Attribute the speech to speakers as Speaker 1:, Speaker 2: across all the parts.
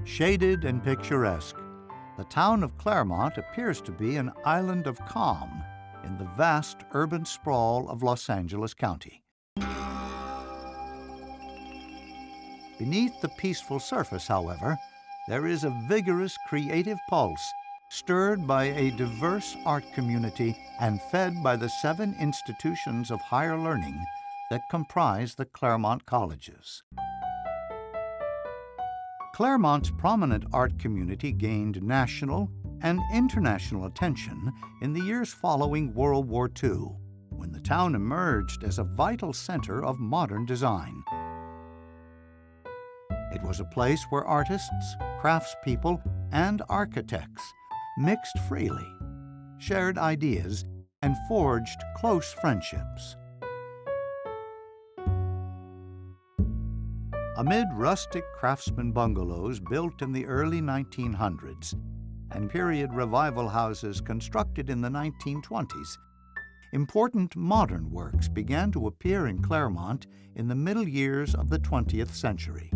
Speaker 1: Shaded and picturesque, the town of Claremont appears to be an island of calm in the vast urban sprawl of Los Angeles County. Beneath the peaceful surface, however, there is a vigorous creative pulse stirred by a diverse art community and fed by the 7 institutions of higher learning that comprise the Claremont colleges. Claremont's prominent art community gained national and international attention in the years following World War II, when the town emerged as a vital center of modern design. It was a place where artists, craftspeople, and architects mixed freely, shared ideas, and forged close friendships. Amid rustic craftsman bungalows built in the early 1900s and period revival houses constructed in the 1920s, important modern works began to appear in Claremont in the middle years of the 20th century.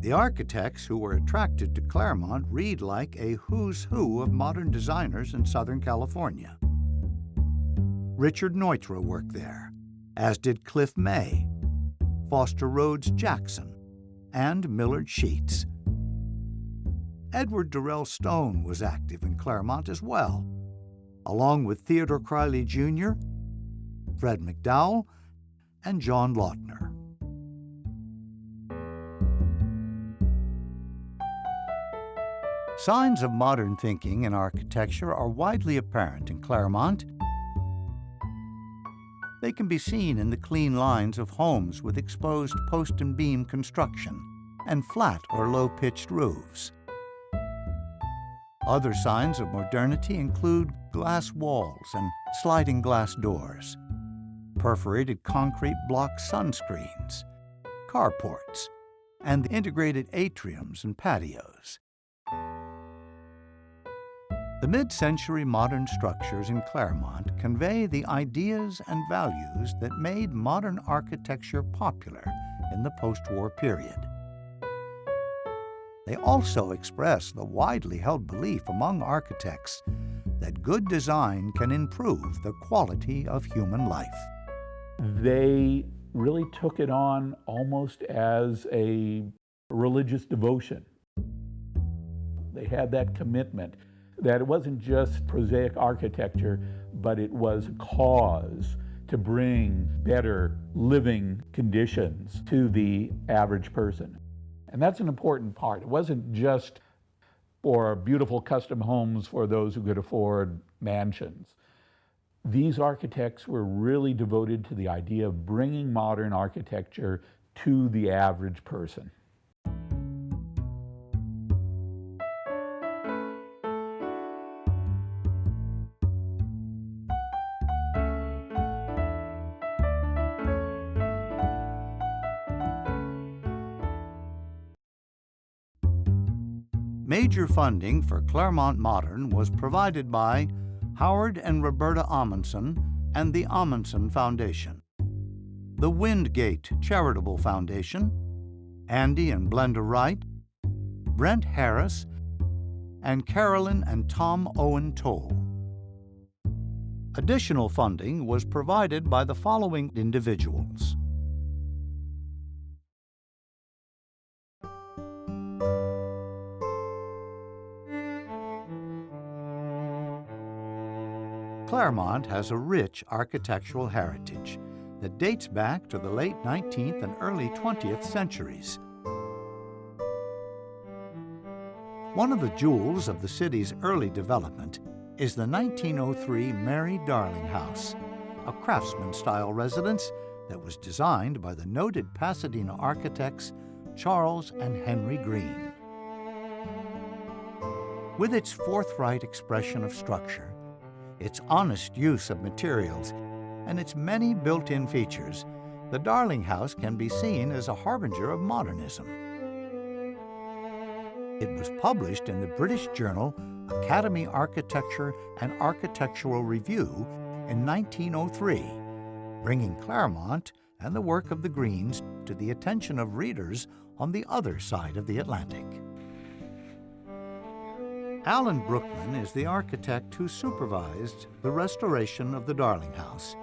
Speaker 1: The architects who were attracted to Claremont read like a who's who of modern designers in Southern California. Richard Neutra worked there, as did Cliff May, Foster Rhodes Jackson, and Millard Sheets. Edward Durrell Stone was active in Claremont as well, along with Theodore Criley Jr., Fred McDowell, and John Lautner. Signs of modern thinking in architecture are widely apparent in Claremont. They can be seen in the clean lines of homes with exposed post and beam construction and flat or low-pitched roofs. Other signs of modernity include glass walls and sliding glass doors, perforated concrete block sunscreens, carports, and integrated atriums and patios. The mid-century modern structures in Claremont convey the ideas and values that made modern architecture popular in the post-war period. They also express the widely held belief among architects that good design can improve the quality of human life.
Speaker 2: They really took it on almost as a religious devotion. They had that commitment that it wasn't just prosaic architecture, but it was a cause to bring better living conditions to the average person. And that's an important part. It wasn't just for beautiful custom homes for those who could afford mansions. These architects were really devoted to the idea of bringing modern architecture to the average person.
Speaker 1: Major funding for Claremont Modern was provided by Howard and Roberta Amundsen and the Amundsen Foundation, the Windgate Charitable Foundation, Andy and Blenda Wright, Brent Harris, and Carolyn and Tom Owen Toll. Additional funding was provided by the following individuals: Claremont has a rich architectural heritage that dates back to the late 19th and early 20th centuries. One of the jewels of the city's early development is the 1903 Mary Darling House, a craftsman-style residence that was designed by the noted Pasadena architects Charles and Henry Green. With its forthright expression of structure, its honest use of materials, and its many built-in features, the Darling House can be seen as a harbinger of modernism. It was published in the British journal Academy Architecture and Architectural Review in 1903, bringing Claremont and the work of the Greens to the attention of readers on the other side of the Atlantic. Alan Brookman is the architect who supervised the restoration of the Darling House.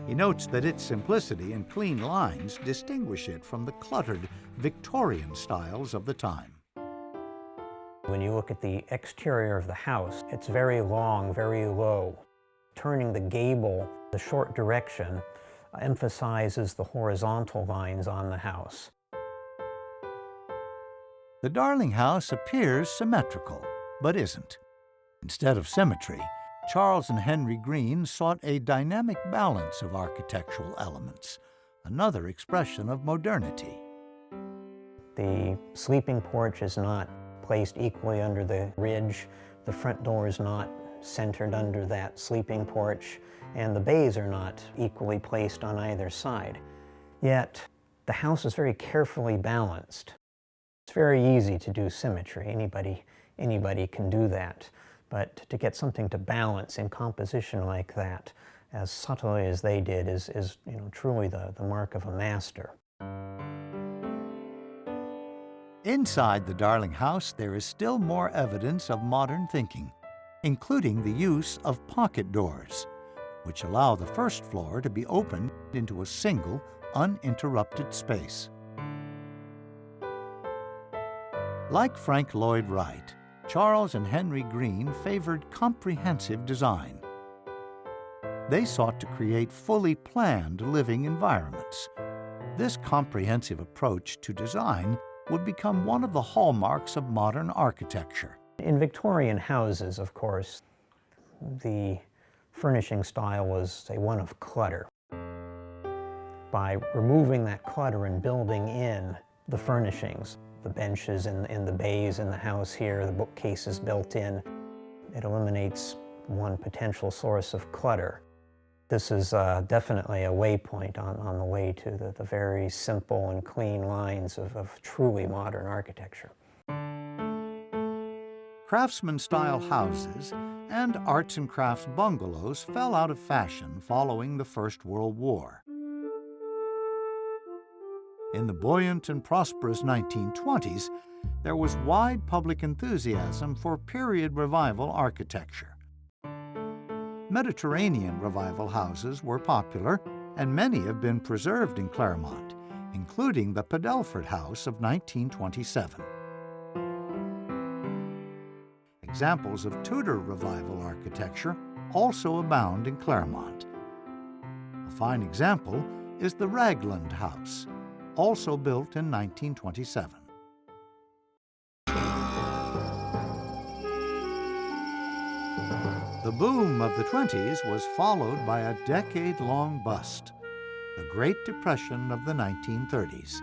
Speaker 1: He notes that its simplicity and clean lines distinguish it from the cluttered Victorian styles of the time.
Speaker 3: When you look at the exterior of the house, it's very long, very low. Turning the gable the short direction emphasizes the horizontal lines on the house.
Speaker 1: The Darling House appears symmetrical, but isn't. Instead of symmetry, Charles and Henry Green sought a dynamic balance of architectural elements, another expression of modernity.
Speaker 3: The sleeping porch is not placed equally under the ridge. The front door is not centered under that sleeping porch, and the bays are not equally placed on either side. Yet, the house is very carefully balanced. It's very easy to do symmetry. Anybody can do that. But to get something to balance in composition like that, as subtly as they did, is truly the mark of a master.
Speaker 1: Inside the Darling House, there is still more evidence of modern thinking, including the use of pocket doors, which allow the first floor to be opened into a single, uninterrupted space. Like Frank Lloyd Wright, Charles and Henry Green favored comprehensive design. They sought to create fully planned living environments. This comprehensive approach to design would become one of the hallmarks of modern architecture.
Speaker 3: In Victorian houses, of course, the furnishing style was, say, one of clutter. By removing that clutter and building in the furnishings, the benches in the bays in the house here, the bookcases built in, it eliminates one potential source of clutter. This is definitely a waypoint on the way to the very simple and clean lines of truly modern architecture.
Speaker 1: Craftsman-style houses and arts and crafts bungalows fell out of fashion following the First World War. In the buoyant and prosperous 1920s, there was wide public enthusiasm for period revival architecture. Mediterranean revival houses were popular, and many have been preserved in Claremont, including the Padelford House of 1927. Examples of Tudor revival architecture also abound in Claremont. A fine example is the Ragland House, also built in 1927. The boom of the 20s was followed by a decade-long bust, the Great Depression of the 1930s.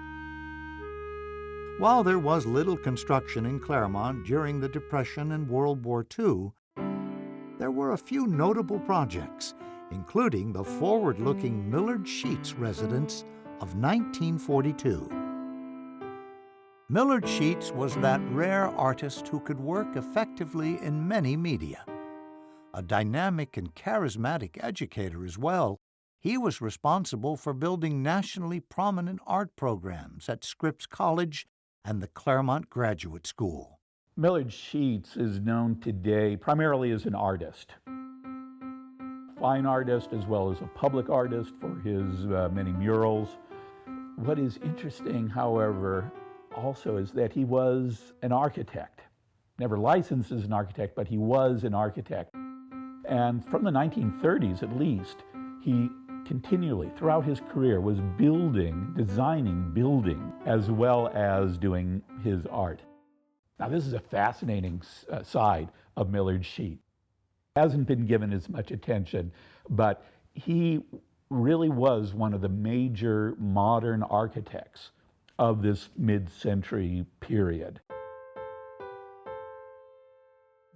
Speaker 1: While there was little construction in Claremont during the Depression and World War II, there were a few notable projects, including the forward-looking Millard Sheets residence of 1942. Millard Sheets was that rare artist who could work effectively in many media. A dynamic and charismatic educator as well, he was responsible for building nationally prominent art programs at Scripps College and the Claremont Graduate School.
Speaker 2: Millard Sheets is known today primarily as an artist. Fine artist as well as a public artist for his many murals. What is interesting, however, also is that he was an architect. Never licensed as an architect, but he was an architect. And from the 1930s at least, he continually, throughout his career, was designing building, as well as doing his art. Now, this is a fascinating side of Millard Sheets. Hasn't been given as much attention, but he really was one of the major modern architects of this mid-century period.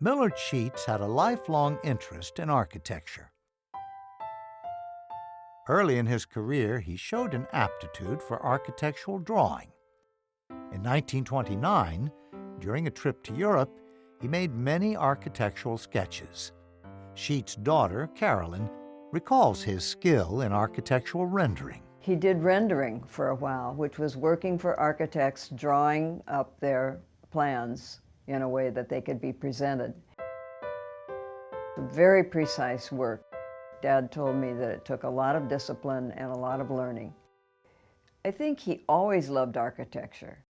Speaker 1: Millard Sheets had a lifelong interest in architecture. Early in his career, he showed an aptitude for architectural drawing. In 1929, during a trip to Europe, he made many architectural sketches. Sheets' daughter, Carolyn, recalls his skill in architectural rendering.
Speaker 4: He did rendering for a while, which was working for architects, drawing up their plans in a way that they could be presented. Very precise work. Dad told me that it took a lot of discipline and a lot of learning. I think he always loved architecture.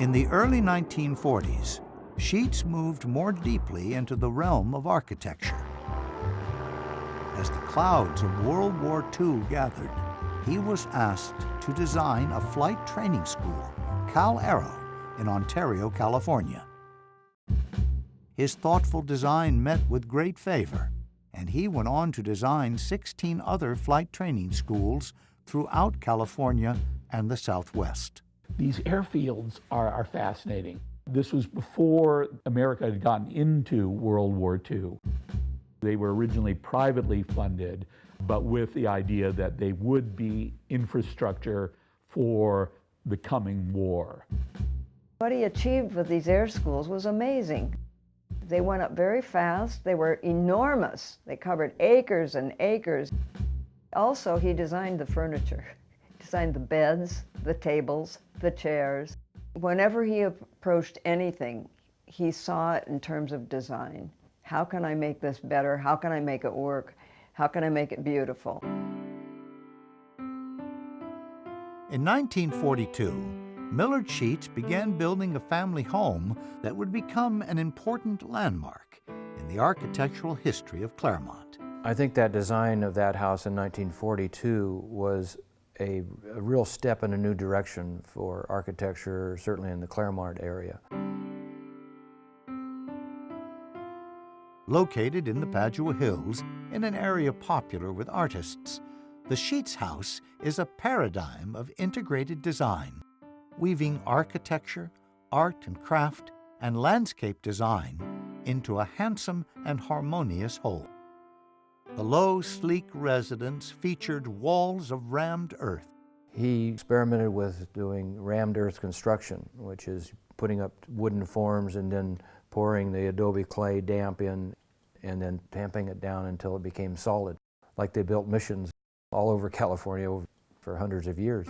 Speaker 1: In the early 1940s, Sheets moved more deeply into the realm of architecture. As the clouds of World War II gathered, he was asked to design a flight training school, Cal Aero, in Ontario, California. His thoughtful design met with great favor, and he went on to design 16 other flight training schools throughout California and the Southwest.
Speaker 2: These airfields are fascinating. This was before America had gotten into World War II. They were originally privately funded, but with the idea that they would be infrastructure for the coming war.
Speaker 4: What he achieved with these air schools was amazing. They went up very fast. They were enormous. They covered acres and acres. Also, he designed the furniture. He designed the beds, the tables, the chairs. Whenever he approached anything, he saw it in terms of design. How can I make this better? How can I make it work? How can I make it beautiful?
Speaker 1: In 1942, Millard Sheets began building a family home that would become an important landmark in the architectural history of Claremont.
Speaker 5: I think that design of that house in 1942 was a real step in a new direction for architecture, certainly in the Claremont area.
Speaker 1: Located in the Padua Hills, in an area popular with artists, the Sheets House is a paradigm of integrated design, weaving architecture, art and craft, and landscape design into a handsome and harmonious whole. The low, sleek residence featured walls of rammed earth.
Speaker 5: He experimented with doing rammed earth construction, which is putting up wooden forms and then pouring the adobe clay damp in and then tamping it down until it became solid, like they built missions all over California for hundreds of years.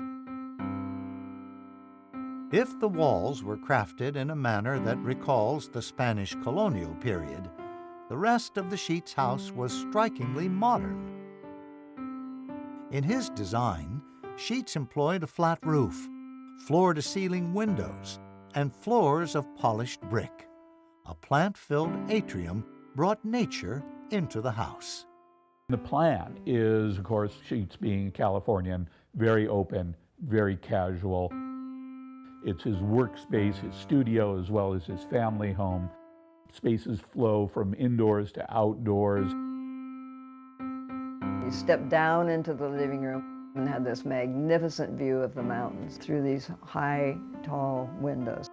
Speaker 1: If the walls were crafted in a manner that recalls the Spanish colonial period, the rest of the Sheets house was strikingly modern. In his design, Sheets employed a flat roof, floor-to-ceiling windows, and floors of polished brick. A plant-filled atrium brought nature into the house.
Speaker 2: The plan is, of course, Sheets being Californian, very open, very casual. It's his workspace, his studio, as well as his family home. Spaces flow from indoors to outdoors.
Speaker 4: You stepped down into the living room and had this magnificent view of the mountains through these high, tall windows.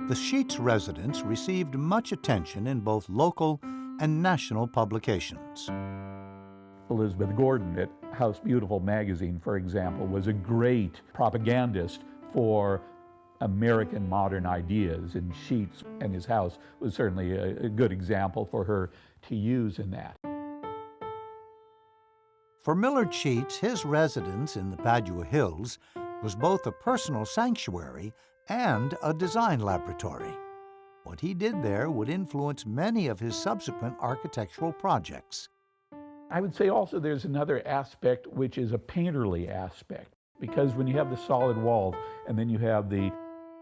Speaker 1: The Sheets residence received much attention in both local and national publications.
Speaker 2: Elizabeth Gordon at House Beautiful magazine, for example, was a great propagandist for American modern ideas, and Sheets and his house was certainly a good example for her to use in that.
Speaker 1: For Millard Sheets, his residence in the Padua Hills was both a personal sanctuary and a design laboratory. What he did there would influence many of his subsequent architectural projects.
Speaker 2: I would say also there's another aspect which is a painterly aspect, because when you have the solid walls and then you have the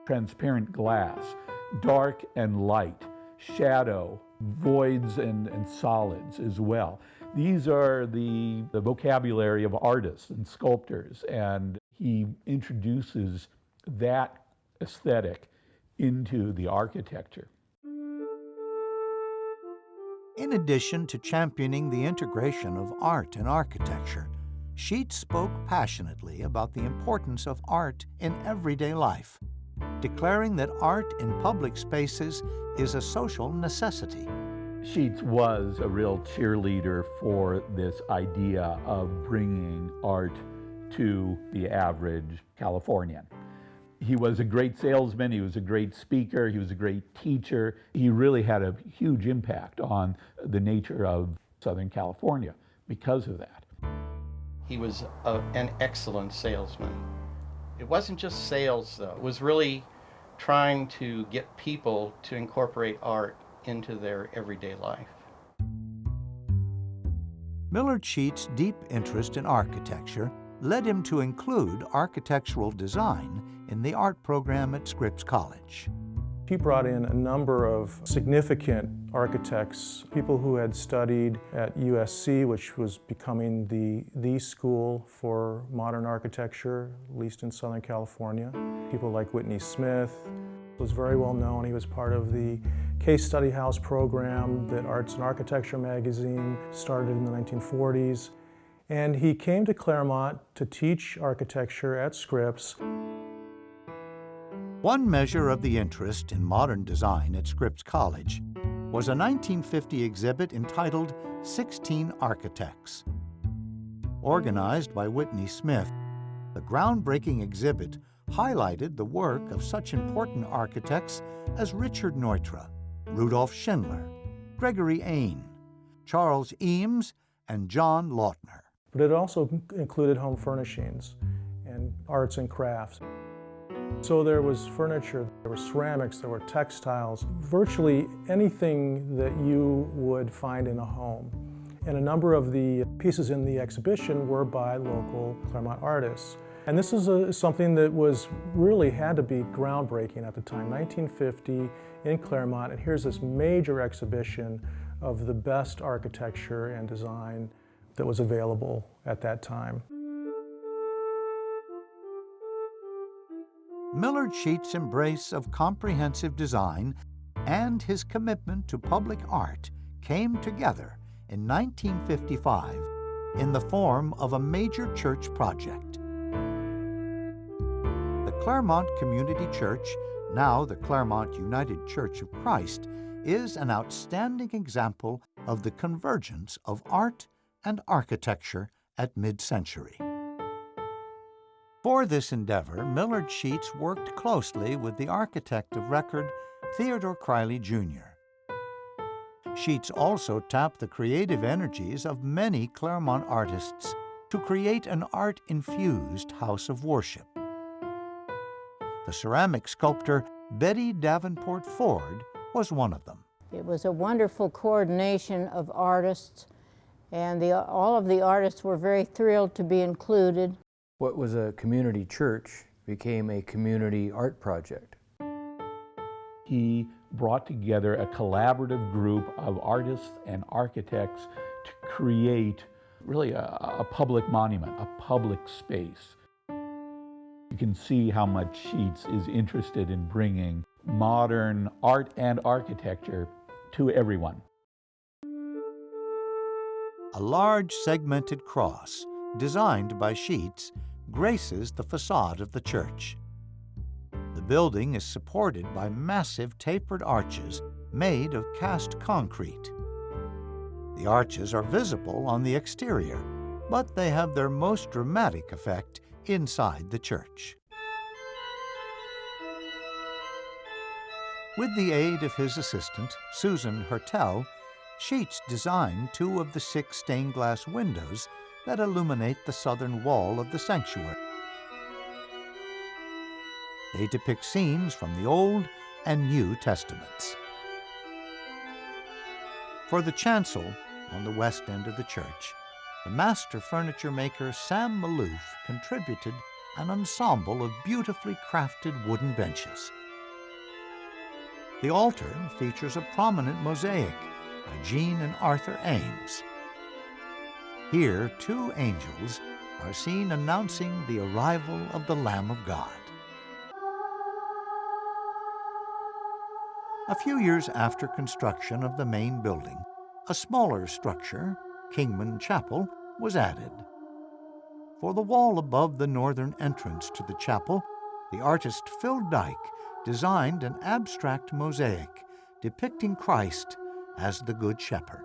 Speaker 2: transparent glass, dark and light, shadow, voids and solids as well. These are the vocabulary of artists and sculptors, and he introduces that aesthetic into the architecture.
Speaker 1: In addition to championing the integration of art and architecture, Sheets spoke passionately about the importance of art in everyday life, declaring that art in public spaces is a social necessity.
Speaker 2: Sheets was a real cheerleader for this idea of bringing art to the average Californian. He was a great salesman, he was a great speaker, he was a great teacher. He really had a huge impact on the nature of Southern California because of that.
Speaker 6: He was an excellent salesman. It wasn't just sales, though. It was really trying to get people to incorporate art into their everyday life.
Speaker 1: Millard Sheets' deep interest in architecture led him to include architectural design in the art program at Scripps College.
Speaker 7: He brought in a number of significant architects, people who had studied at USC, which was becoming the school for modern architecture, at least in Southern California. People like Whitney Smith was very well known. He was part of the Case Study House program that Arts and Architecture magazine started in the 1940s. And he came to Claremont to teach architecture at Scripps.
Speaker 1: One measure of the interest in modern design at Scripps College was a 1950 exhibit entitled 16 Architects. Organized by Whitney Smith, the groundbreaking exhibit highlighted the work of such important architects as Richard Neutra, Rudolf Schindler, Gregory Ain, Charles Eames, and John Lautner.
Speaker 7: But it also included home furnishings and arts and crafts. So there was furniture, there were ceramics, there were textiles, virtually anything that you would find in a home. And a number of the pieces in the exhibition were by local Claremont artists. And this is something that was really had to be groundbreaking at the time, 1950 in Claremont, and here's this major exhibition of the best architecture and design that was available at that time.
Speaker 1: Millard Sheets' embrace of comprehensive design and his commitment to public art came together in 1955 in the form of a major church project. The Claremont Community Church, now the Claremont United Church of Christ, is an outstanding example of the convergence of art and architecture at mid-century. For this endeavor, Millard Sheets worked closely with the architect of record, Theodore Criley, Jr. Sheets also tapped the creative energies of many Claremont artists to create an art-infused house of worship. The ceramic sculptor Betty Davenport Ford was one of them.
Speaker 8: It was a wonderful coordination of artists, and all of the artists were very thrilled to be included.
Speaker 5: What was a community church became a community art project.
Speaker 2: He brought together a collaborative group of artists and architects to create really a public monument, a public space. You can see how much Sheets is interested in bringing modern art and architecture to everyone.
Speaker 1: A large segmented cross, designed by Sheets, graces the facade of the church. The building is supported by massive tapered arches made of cast concrete. The arches are visible on the exterior, but they have their most dramatic effect inside the church. With the aid of his assistant, Susan Hertel, Sheets designed 2 of the 6 stained glass windows that illuminate the southern wall of the sanctuary. They depict scenes from the Old and New Testaments. For the chancel, on the west end of the church, the master furniture maker Sam Malouf contributed an ensemble of beautifully crafted wooden benches. The altar features a prominent mosaic by Jean and Arthur Ames. Here, 2 angels are seen announcing the arrival of the Lamb of God. A few years after construction of the main building, a smaller structure, Kingman Chapel, was added. For the wall above the northern entrance to the chapel, the artist Phil Dyke designed an abstract mosaic depicting Christ as the Good Shepherd.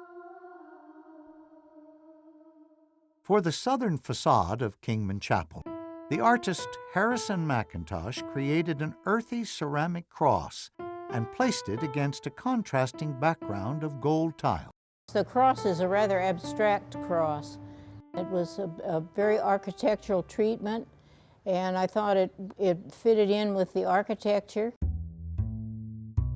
Speaker 1: For the southern facade of Kingman Chapel, the artist Harrison McIntosh created an earthy ceramic cross and placed it against a contrasting background of gold tile.
Speaker 8: The cross is a rather abstract cross. It was a very architectural treatment, and I thought it fitted in with the architecture.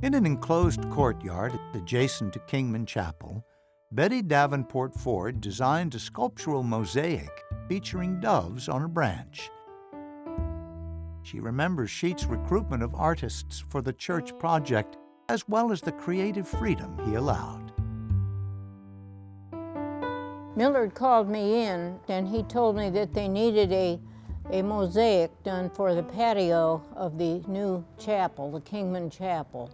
Speaker 1: In an enclosed courtyard adjacent to Kingman Chapel, Betty Davenport Ford designed a sculptural mosaic featuring doves on a branch. She remembers Sheets' recruitment of artists for the church project, as well as the creative freedom he allowed.
Speaker 8: Millard called me in, and he told me that they needed a mosaic done for the patio of the new chapel, the Kingman Chapel.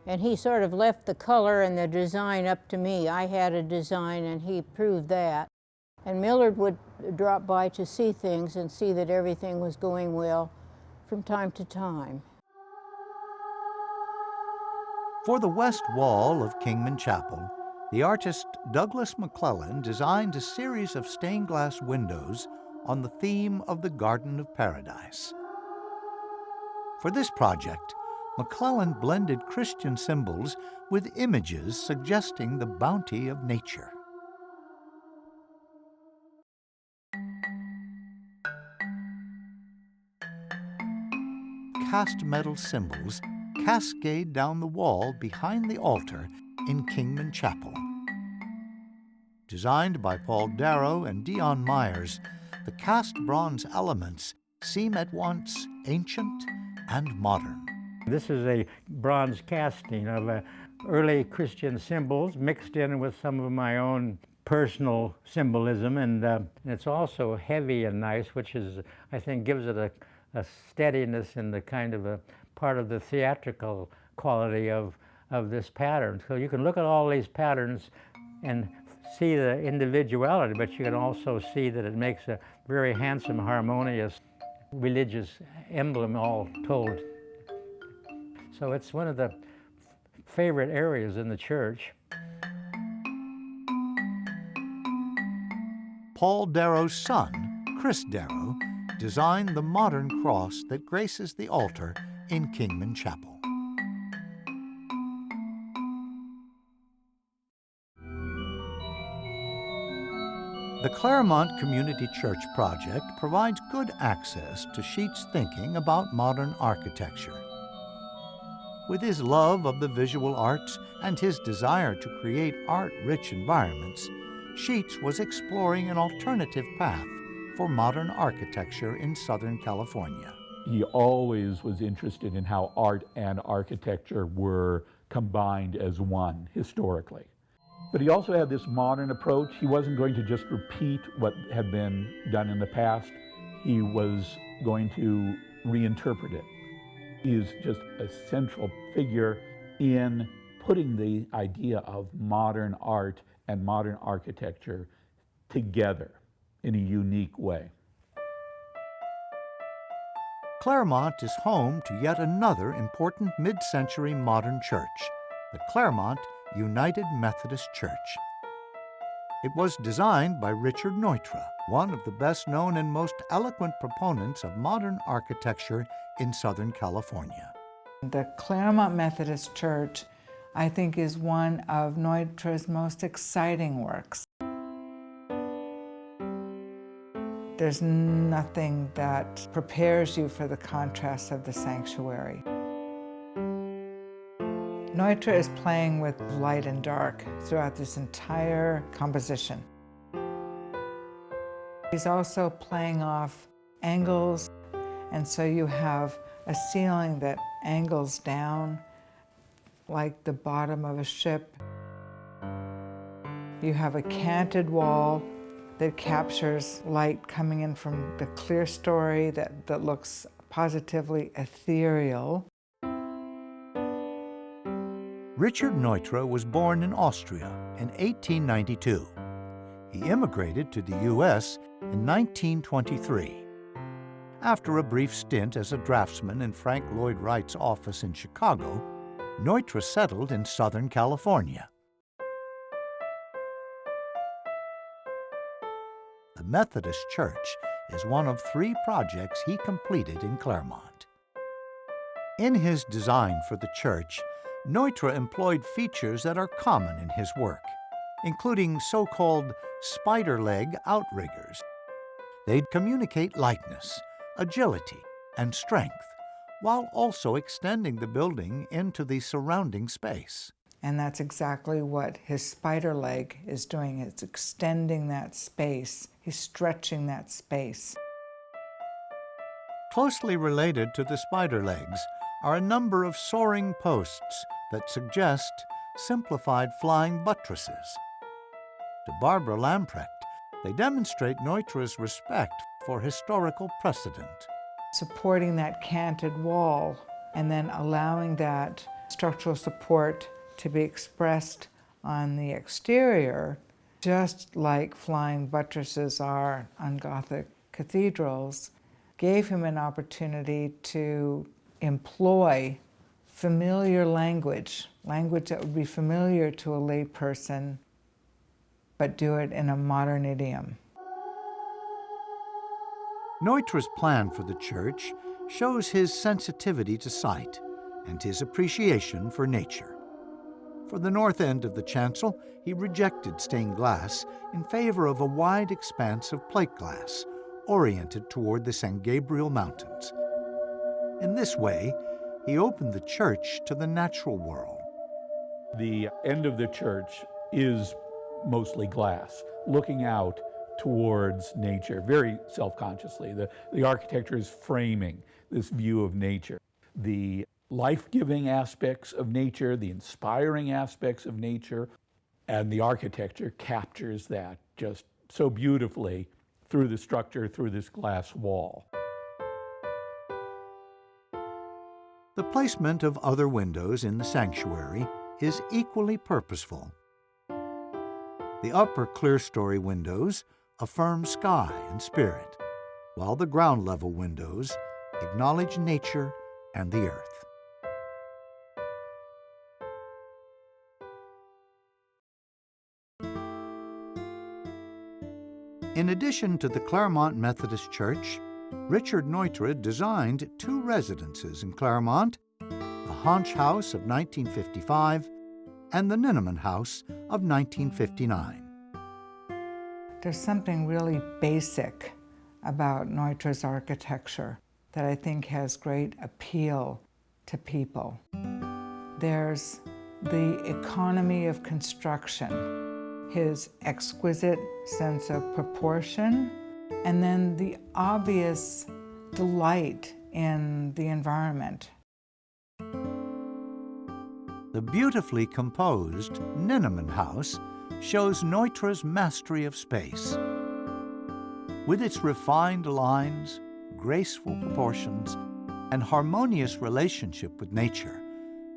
Speaker 8: And he sort of left the color and the design up to me. I had a design, and he approved that. And Millard would drop by to see things and see that everything was going well from time to time.
Speaker 1: For the west wall of Kingman Chapel, the artist Douglas McClellan designed a series of stained glass windows on the theme of the Garden of Paradise. For this project, McClellan blended Christian symbols with images suggesting the bounty of nature. Cast metal symbols cascade down the wall behind the altar in Kingman Chapel. Designed by Paul Darrow and Dion Myers, the cast bronze elements seem at once ancient and modern.
Speaker 9: This is a bronze casting of early Christian symbols mixed in with some of my own personal symbolism, and it's also heavy and nice, which is, I think, gives it a steadiness and the kind of a part of the theatrical quality of this pattern. So you can look at all these patterns and see the individuality, but you can also see that it makes a very handsome, harmonious religious emblem all told. So it's one of the favorite areas in the church.
Speaker 1: Paul Darrow's son, Chris Darrow, designed the modern cross that graces the altar in Kingman Chapel. The Claremont Community Church project provides good access to Sheets' thinking about modern architecture. With his love of the visual arts and his desire to create art-rich environments, Sheets was exploring an alternative path for modern architecture in Southern California.
Speaker 2: He always was interested in how art and architecture were combined as one historically. But he also had this modern approach. He wasn't going to just repeat what had been done in the past. He was going to reinterpret it. He is just a central figure in putting the idea of modern art and modern architecture together in a unique way.
Speaker 1: Claremont is home to yet another important mid-century modern church, the Claremont United Methodist Church. It was designed by Richard Neutra, one of the best-known and most eloquent proponents of modern architecture in Southern California.
Speaker 10: The Claremont Methodist Church, I think, is one of Neutra's most exciting works. There's nothing that prepares you for the contrast of the sanctuary. Neutra is playing with light and dark throughout this entire composition. He's also playing off angles, and so you have a ceiling that angles down like the bottom of a ship. You have a canted wall that captures light coming in from the clear story that looks positively ethereal.
Speaker 1: Richard Neutra was born in Austria in 1892. He immigrated to the U.S. in 1923. After a brief stint as a draftsman in Frank Lloyd Wright's office in Chicago, Neutra settled in Southern California. The Methodist Church is one of 3 projects he completed in Claremont. In his design for the church, Neutra employed features that are common in his work. including so-called spider leg outriggers. They'd communicate lightness, agility, and strength, while also extending the building into the surrounding space.
Speaker 10: And that's exactly what his spider leg is doing. It's extending that space. He's stretching that space.
Speaker 1: Closely related to the spider legs are a number of soaring posts that suggest simplified flying buttresses. To Barbara Lamprecht, they demonstrate Neutra's respect for historical precedent.
Speaker 10: Supporting that canted wall and then allowing that structural support to be expressed on the exterior, just like flying buttresses are on Gothic cathedrals, gave him an opportunity to employ familiar language that would be familiar to a lay person, but do it in a modern idiom.
Speaker 1: Neutra's plan for the church shows his sensitivity to sight and his appreciation for nature. For the north end of the chancel, he rejected stained glass in favor of a wide expanse of plate glass, oriented toward the San Gabriel Mountains. In this way, he opened the church to the natural world.
Speaker 2: The end of the church is mostly glass, looking out towards nature, very self-consciously. The architecture is framing this view of nature. The life-giving aspects of nature, the inspiring aspects of nature, and the architecture captures that just so beautifully through the structure, through this glass wall.
Speaker 1: The placement of other windows in the sanctuary is equally purposeful. The upper clerestory windows affirm sky and spirit, while the ground level windows acknowledge nature and the earth. In addition to the Claremont Methodist Church, Richard Neutra designed two residences in Claremont, the Hansch House of 1955 and the Ninnemann House of 1959.
Speaker 10: There's something really basic about Neutra's architecture that I think has great appeal to people. There's the economy of construction, his exquisite sense of proportion, and then the obvious delight in the environment.
Speaker 1: The beautifully composed Ninnemann House shows Neutra's mastery of space. With its refined lines, graceful proportions, and harmonious relationship with nature,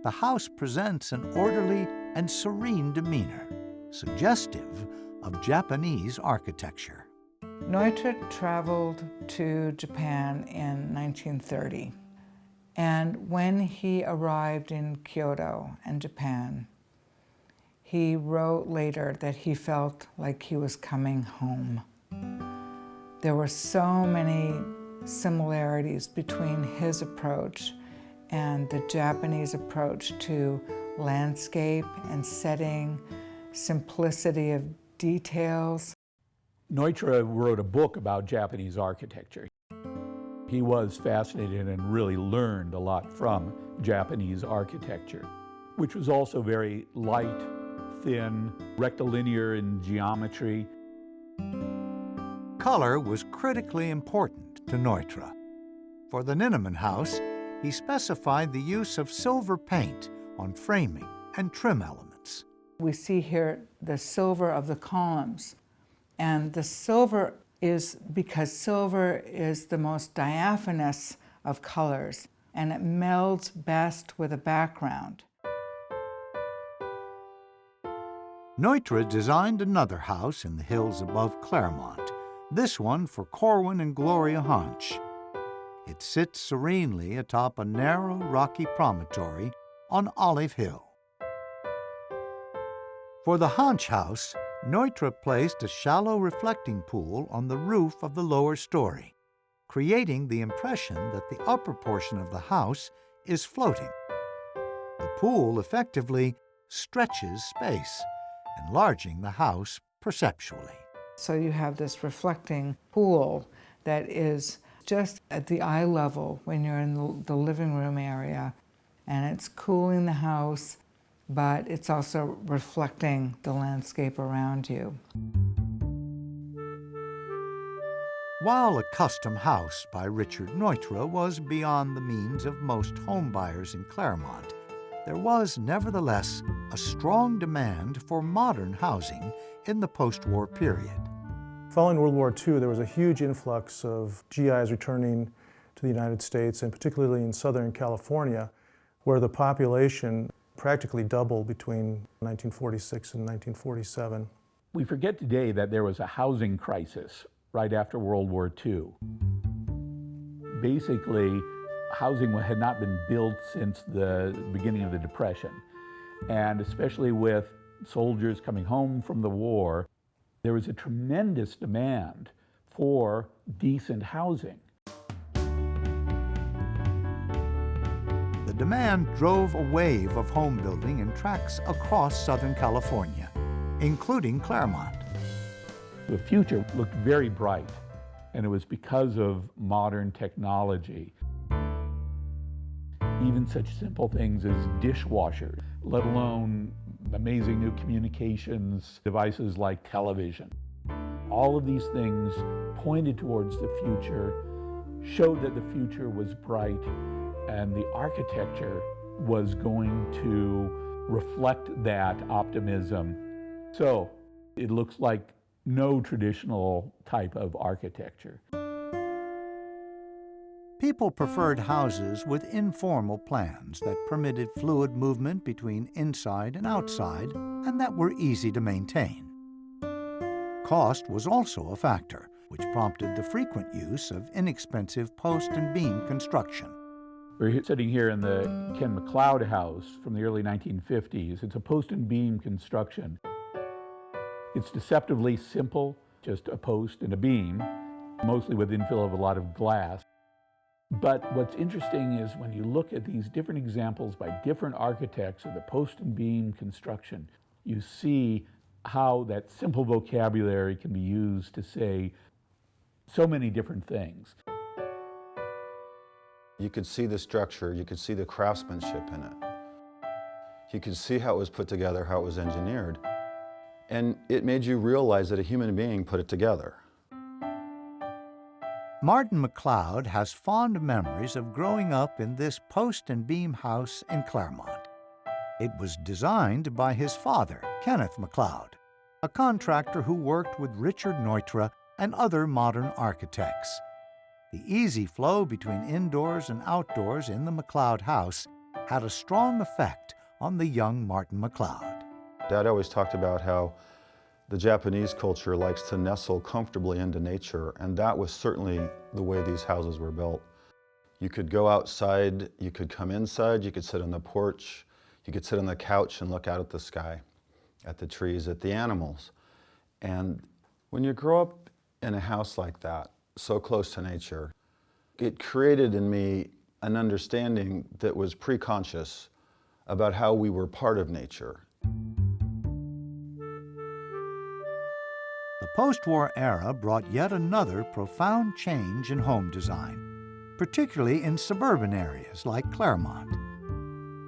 Speaker 1: the house presents an orderly and serene demeanor, suggestive of Japanese architecture.
Speaker 10: Neutra traveled to Japan in 1930, and when he arrived in Kyoto and Japan, he wrote later that he felt like he was coming home. There were so many similarities between his approach and the Japanese approach to landscape and setting, simplicity of details.
Speaker 2: Neutra wrote a book about Japanese architecture. He was fascinated and really learned a lot from Japanese architecture, which was also very light, thin, rectilinear in geometry.
Speaker 1: Color was critically important to Neutra. For the Ninnemann House, he specified the use of silver paint on framing and trim elements.
Speaker 10: We see here the silver of the columns, and the silver is because silver is the most diaphanous of colors, and it melds best with a background.
Speaker 1: Neutra designed another house in the hills above Claremont, this one for Corwin and Gloria Hansch. It sits serenely atop a narrow, rocky promontory on Olive Hill. For the Hansch House, Neutra placed a shallow reflecting pool on the roof of the lower story, creating the impression that the upper portion of the house is floating. The pool effectively stretches space, enlarging the house perceptually.
Speaker 10: So you have this reflecting pool that is just at the eye level when you're in the living room area, and it's cooling the house, but it's also reflecting the landscape around you.
Speaker 1: While a custom house by Richard Neutra was beyond the means of most home buyers in Claremont, there was nevertheless a strong demand for modern housing in the post-war period.
Speaker 7: Following World War II, there was a huge influx of GIs returning to the United States, and particularly in Southern California, where the population practically doubled between 1946 and 1947.
Speaker 2: We forget today that there was a housing crisis right after World War II. Basically, housing had not been built since the beginning of the Depression. And especially with soldiers coming home from the war, there was a tremendous demand for decent housing.
Speaker 1: The demand drove a wave of home building in tracts across Southern California, including Claremont.
Speaker 2: The future looked very bright, and it was because of modern technology. Even such simple things as dishwashers, let alone amazing new communications devices like television. All of these things pointed towards the future, showed that the future was bright, and the architecture was going to reflect that optimism. So it looks like no traditional type of architecture.
Speaker 1: People preferred houses with informal plans that permitted fluid movement between inside and outside, and that were easy to maintain. Cost was also a factor, which prompted the frequent use of inexpensive post and beam construction.
Speaker 2: We're sitting here in the Ken McLeod house from the early 1950s. It's a post and beam construction. It's deceptively simple, just a post and a beam, mostly with infill of a lot of glass. But what's interesting is when you look at these different examples by different architects of the post and beam construction, you see how that simple vocabulary can be used to say so many different things.
Speaker 11: You could see the structure, you could see the craftsmanship in it. You could see how it was put together, how it was engineered. And it made you realize that a human being put it together.
Speaker 1: Martin McLeod has fond memories of growing up in this post and beam house in Claremont. It was designed by his father, Kenneth McLeod, a contractor who worked with Richard Neutra and other modern architects. The easy flow between indoors and outdoors in the McLeod house had a strong effect on the young Martin McLeod.
Speaker 11: Dad always talked about how the Japanese culture likes to nestle comfortably into nature, and that was certainly the way these houses were built. You could go outside, you could come inside, you could sit on the porch, you could sit on the couch and look out at the sky, at the trees, at the animals. And when you grow up in a house like that, so close to nature, it created in me an understanding that was pre-conscious about how we were part of nature.
Speaker 1: The post-war era brought yet another profound change in home design, particularly in suburban areas like Claremont.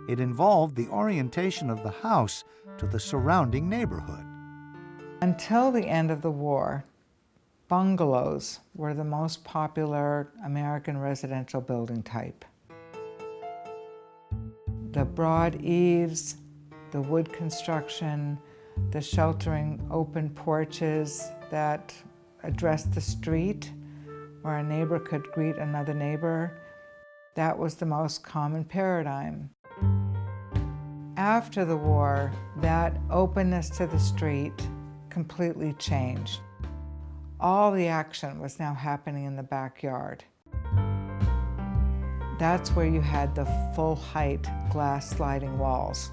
Speaker 1: It involved the orientation of the house to the surrounding neighborhood.
Speaker 10: Until the end of the war, bungalows were the most popular American residential building type. The broad eaves, the wood construction, the sheltering open porches that addressed the street where a neighbor could greet another neighbor, that was the most common paradigm. After the war, that openness to the street completely changed. All the action was now happening in the backyard. That's where you had the full height glass sliding walls.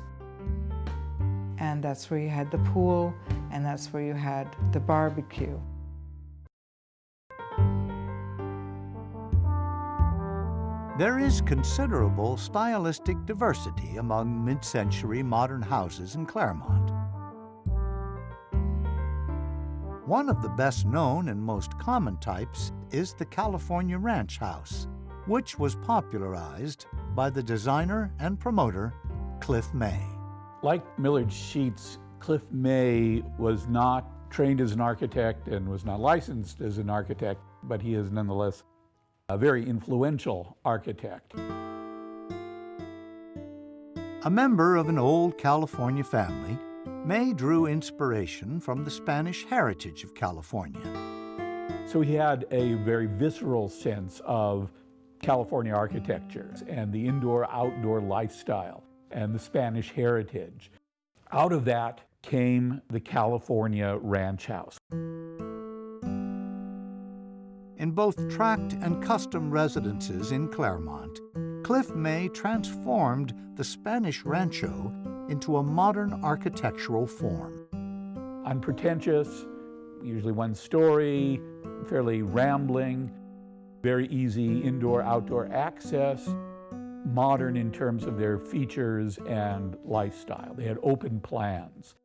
Speaker 10: And that's where you had the pool, and that's where you had the barbecue.
Speaker 1: There is considerable stylistic diversity among mid-century modern houses in Claremont. One of the best known and most common types is the California Ranch House, which was popularized by the designer and promoter Cliff May.
Speaker 2: Like Millard Sheets, Cliff May was not trained as an architect and was not licensed as an architect, but he is nonetheless a very influential architect.
Speaker 1: A member of an old California family, May drew inspiration from the Spanish heritage of California.
Speaker 2: So he had a very visceral sense of California architecture and the indoor-outdoor lifestyle and the Spanish heritage. Out of that came the California Ranch House.
Speaker 1: In both tract and custom residences in Claremont, Cliff May transformed the Spanish rancho into a modern architectural form.
Speaker 2: Unpretentious, usually one story, fairly rambling, very easy indoor-outdoor access, modern in terms of their features and lifestyle. They had open plans.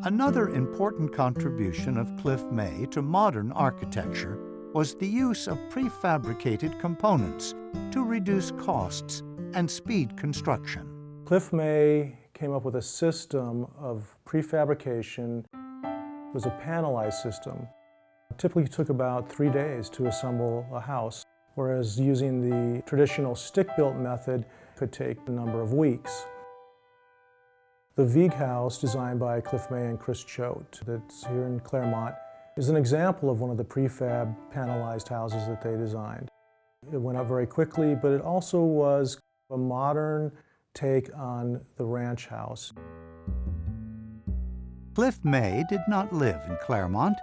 Speaker 1: Another important contribution of Cliff May to modern architecture was the use of prefabricated components to reduce costs and speed construction.
Speaker 7: Cliff May came up with a system of prefabrication. It was a panelized system. It typically took about 3 days to assemble a house, whereas using the traditional stick-built method could take a number of weeks. The Vieg House, designed by Cliff May and Chris Choate, that's here in Claremont, is an example of one of the prefab panelized houses that they designed. It went up very quickly, but it also was a modern take on the ranch house.
Speaker 1: Cliff May did not live in Claremont,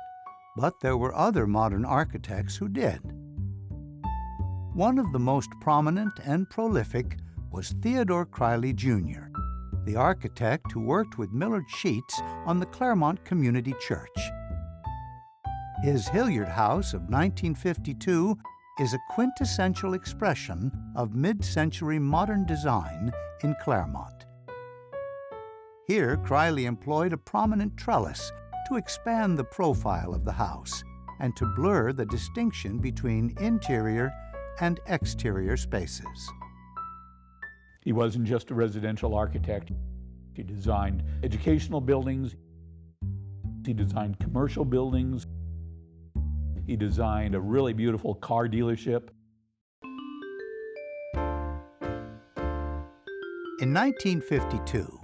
Speaker 1: but there were other modern architects who did. One of the most prominent and prolific was Theodore Criley, Jr., the architect who worked with Millard Sheets on the Claremont Community Church. His Hilliard House of 1952 is a quintessential expression of mid-century modern design in Claremont. Here, Criley employed a prominent trellis to expand the profile of the house and to blur the distinction between interior and exterior spaces.
Speaker 2: He wasn't just a residential architect. He designed educational buildings. He designed commercial buildings. He designed a really beautiful car dealership.
Speaker 1: In 1952,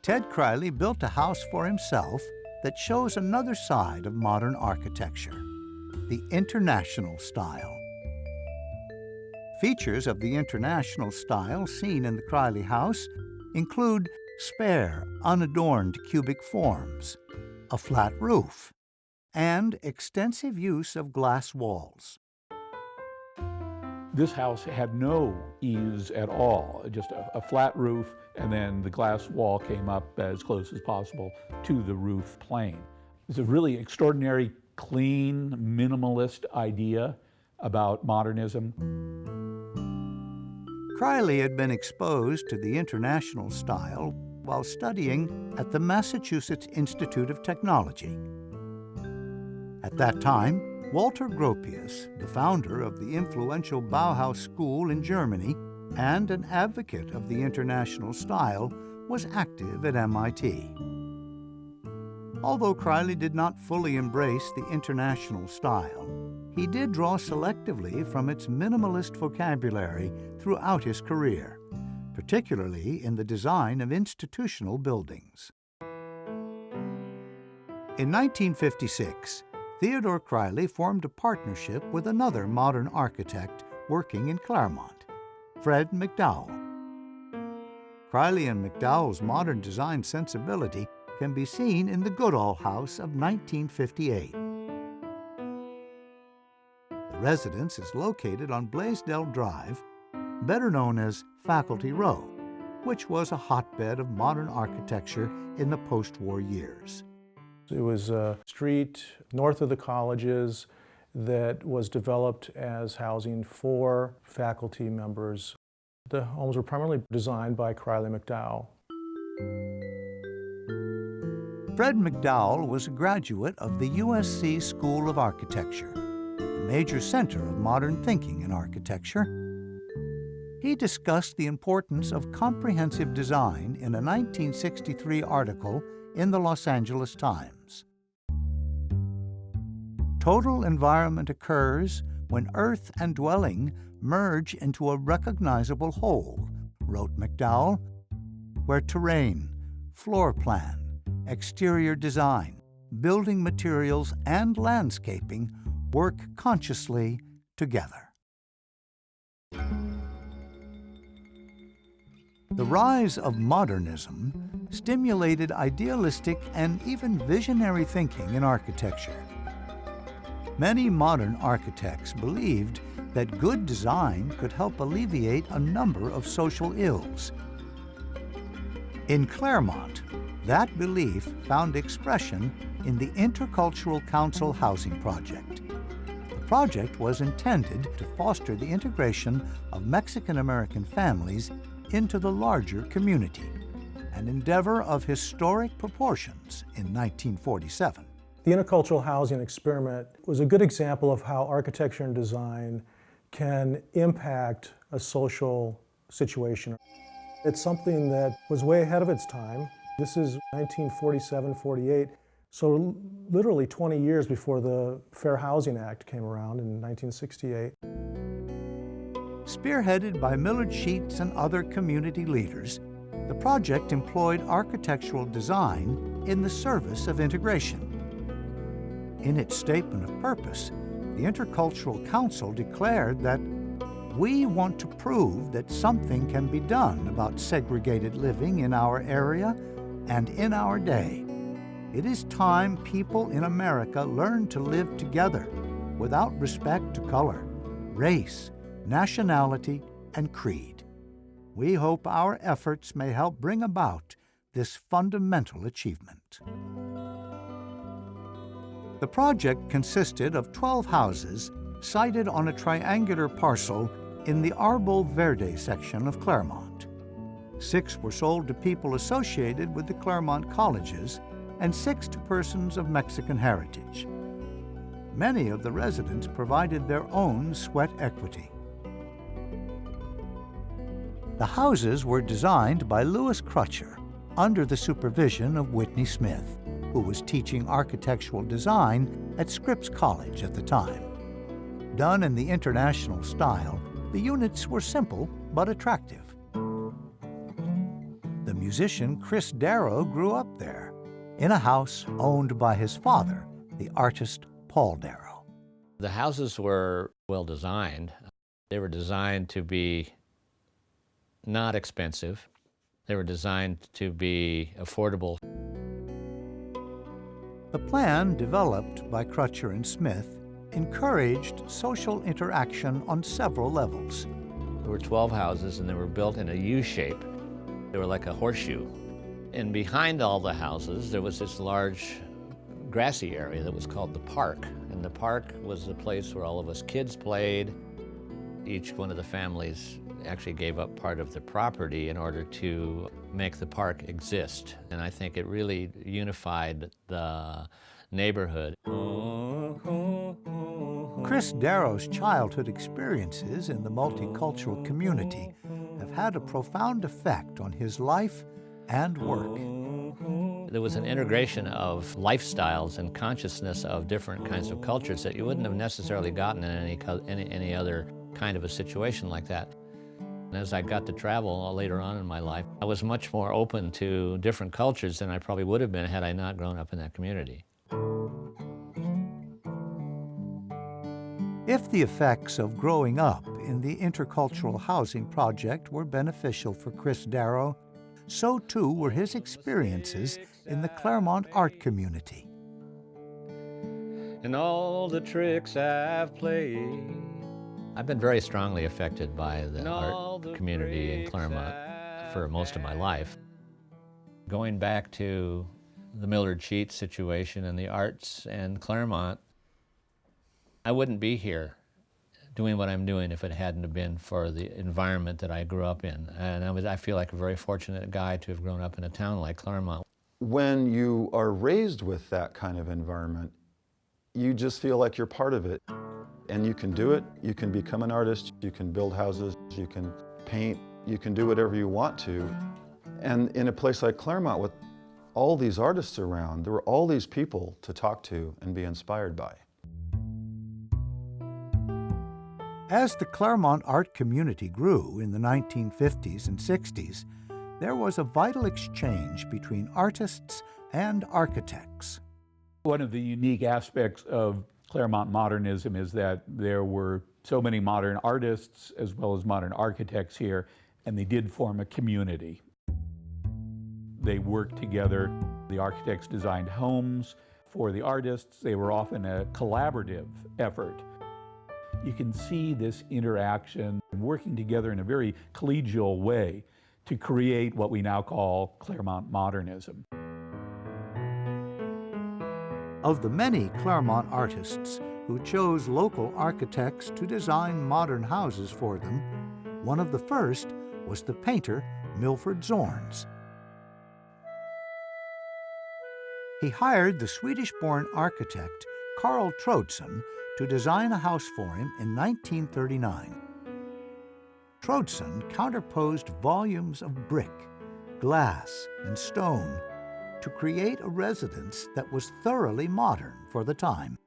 Speaker 1: Ted Criley built a house for himself that shows another side of modern architecture, the International style. Features of the International style seen in the Criley house include spare, unadorned cubic forms, a flat roof, and extensive use of glass walls.
Speaker 2: This house had no eaves at all, just a flat roof, and then the glass wall came up as close as possible to the roof plane. It's a really extraordinary, clean, minimalist idea about modernism.
Speaker 1: Criley had been exposed to the International style while studying at the Massachusetts Institute of Technology. At that time, Walter Gropius, the founder of the influential Bauhaus School in Germany and an advocate of the International style, was active at MIT. Although Criley did not fully embrace the International style, he did draw selectively from its minimalist vocabulary throughout his career, particularly in the design of institutional buildings. In 1956, Theodore Criley formed a partnership with another modern architect working in Claremont, Fred McDowell. Criley and McDowell's modern design sensibility can be seen in the Goodall House of 1958. The residence is located on Blaisdell Drive, better known as Faculty Row, which was a hotbed of modern architecture in the post-war years.
Speaker 7: It was a street north of the colleges that was developed as housing for faculty members. The homes were primarily designed by Criley McDowell.
Speaker 1: Fred McDowell was a graduate of the USC School of Architecture, a major center of modern thinking in architecture. He discussed the importance of comprehensive design in a 1963 article in the Los Angeles Times. Total environment occurs when earth and dwelling merge into a recognizable whole, wrote McDowell, where terrain, floor plan, exterior design, building materials, and landscaping work consciously together. The rise of modernism stimulated idealistic and even visionary thinking in architecture. Many modern architects believed that good design could help alleviate a number of social ills. In Claremont, that belief found expression in the Intercultural Council Housing Project. The project was intended to foster the integration of Mexican-American families into the larger community, an endeavor of historic proportions in 1947.
Speaker 7: The intercultural housing experiment was a good example of how architecture and design can impact a social situation. It's something that was way ahead of its time. This is 1947-48, so literally 20 years before the Fair Housing Act came around in 1968.
Speaker 1: Spearheaded by Millard Sheets and other community leaders, the project employed architectural design in the service of integration. In its statement of purpose, the Intercultural Council declared that we want to prove that something can be done about segregated living in our area and in our day. It is time people in America learn to live together without respect to color, race, nationality, and creed. We hope our efforts may help bring about this fundamental achievement. The project consisted of 12 houses sited on a triangular parcel in the Arbol Verde section of Claremont. 6 were sold to people associated with the Claremont colleges and 6 to persons of Mexican heritage. Many of the residents provided their own sweat equity. The houses were designed by Louis Crutcher under the supervision of Whitney Smith, who was teaching architectural design at Scripps College at the time. Done in the international style, the units were simple but attractive. The musician Chris Darrow grew up there, in a house owned by his father, the artist Paul Darrow.
Speaker 12: The houses were well designed. They were designed to be not expensive. They were designed to be affordable.
Speaker 1: The plan, developed by Crutcher and Smith, encouraged social interaction on several levels.
Speaker 12: There were 12 houses and they were built in a U shape. They were like a horseshoe. And behind all the houses, there was this large grassy area that was called the park. And the park was the place where all of us kids played. Each one of the families actually gave up part of the property in order to make the park exist. And I think it really unified the neighborhood.
Speaker 1: Chris Darrow's childhood experiences in the multicultural community have had a profound effect on his life and work.
Speaker 12: There was an integration of lifestyles and consciousness of different kinds of cultures that you wouldn't have necessarily gotten in any other kind of a situation like that. And as I got to travel later on in my life, I was much more open to different cultures than I probably would have been had I not grown up in that community.
Speaker 1: If the effects of growing up in the Intercultural Housing Project were beneficial for Chris Darrow, so too were his experiences in the Claremont Art Community.
Speaker 12: And all the tricks I've played. I've been very strongly affected by the art community in Claremont for most of my life. Going back to the Millard Sheets situation and the arts and Claremont, I wouldn't be here doing what I'm doing if it hadn't have been for the environment that I grew up in. And I feel like a very fortunate guy to have grown up in a town like Claremont.
Speaker 11: when you are raised with that kind of environment, you just feel like you're part of it. And you can do it. You can become an artist. You can build houses. You can paint. You can do whatever you want to. And in a place like Claremont, with all these artists around, there were all these people to talk to and be inspired by.
Speaker 1: As the Claremont Art Community grew in the 1950s and 60s, there was a vital exchange between artists and architects.
Speaker 2: One of the unique aspects of Claremont Modernism is that there were so many modern artists as well as modern architects here, and they did form a community. They worked together. The architects designed homes for the artists. They were often a collaborative effort. You can see this interaction working together in a very collegial way to create what we now call Claremont Modernism.
Speaker 1: Of the many Claremont artists who chose local architects to design modern houses for them, one of the first was the painter Milford Zorns. He hired the Swedish-born architect Carl Troedsson to design a house for him in 1939. Troedsson counterposed volumes of brick, glass, and stone to create a residence that was thoroughly modern for the time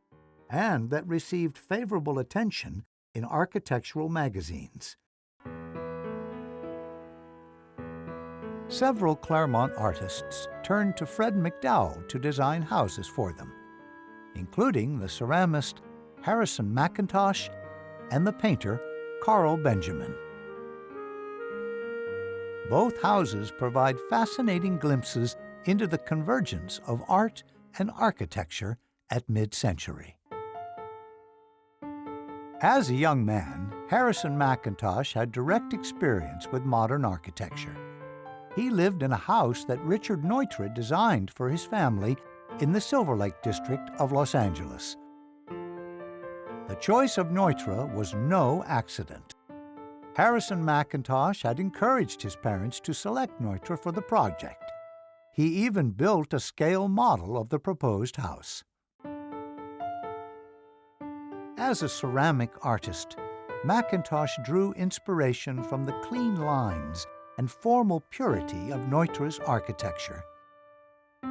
Speaker 1: and that received favorable attention in architectural magazines. Several Claremont artists turned to Fred McDowell to design houses for them, including the ceramist Harrison McIntosh and the painter Carl Benjamin. Both houses provide fascinating glimpses into the convergence of art and architecture at mid-century. As a young man, Harrison McIntosh had direct experience with modern architecture. He lived in a house that Richard Neutra designed for his family in the Silver Lake district of Los Angeles. The choice of Neutra was no accident. Harrison McIntosh had encouraged his parents to select Neutra for the project. He even built a scale model of the proposed house. As a ceramic artist, McIntosh drew inspiration from the clean lines and formal purity of Neutra's architecture.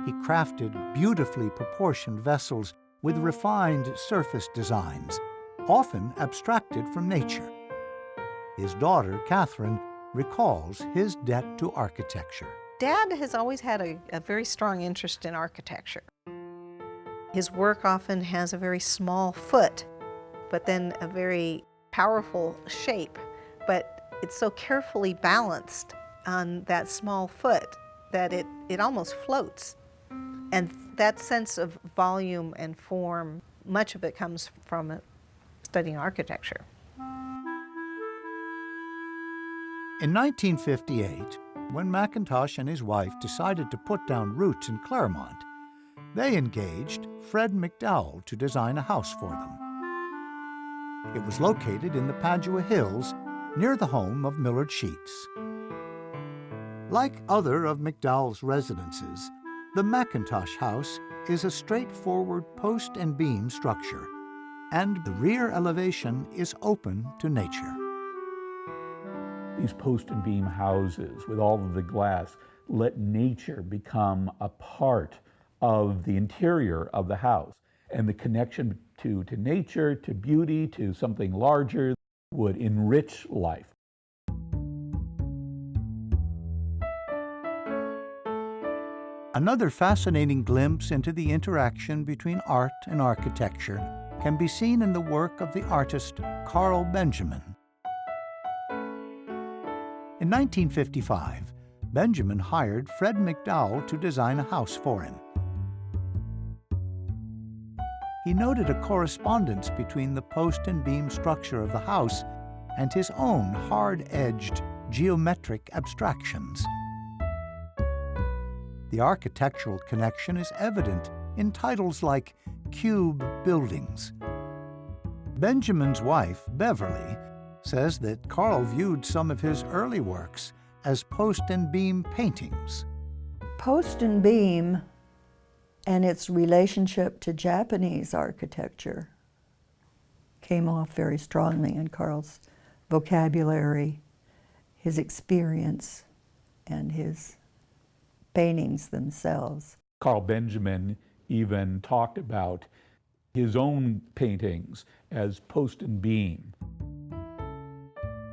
Speaker 1: He crafted beautifully proportioned vessels with refined surface designs, often abstracted from nature. His daughter, Catherine, recalls his debt to architecture.
Speaker 13: Dad has always had a very strong interest in architecture. His work often has a very small foot, but then a very powerful shape. But it's so carefully balanced on that small foot that it almost floats. And that sense of volume and form, much of it comes from studying architecture.
Speaker 1: In 1958, when McIntosh and his wife decided to put down roots in Claremont, they engaged Fred McDowell to design a house for them. It was located in the Padua Hills, near the home of Millard Sheets. Like other of McDowell's residences, the McIntosh house is a straightforward post and beam structure, and the rear elevation is open to nature.
Speaker 2: These post and beam houses with all of the glass let nature become a part of the interior of the house. And the connection to nature, to beauty, to something larger would enrich life.
Speaker 1: Another fascinating glimpse into the interaction between art and architecture can be seen in the work of the artist Carl Benjamin. In 1955, Benjamin hired Fred McDowell to design a house for him. He noted a correspondence between the post and beam structure of the house and his own hard-edged geometric abstractions. The architectural connection is evident in titles like cube buildings. Benjamin's wife, Beverly, says that Carl viewed some of his early works as post and beam paintings.
Speaker 14: post and beam and its relationship to Japanese architecture came off very strongly in Carl's vocabulary, his experience, and his paintings themselves.
Speaker 2: Carl Benjamin even talked about his own paintings as post and beam.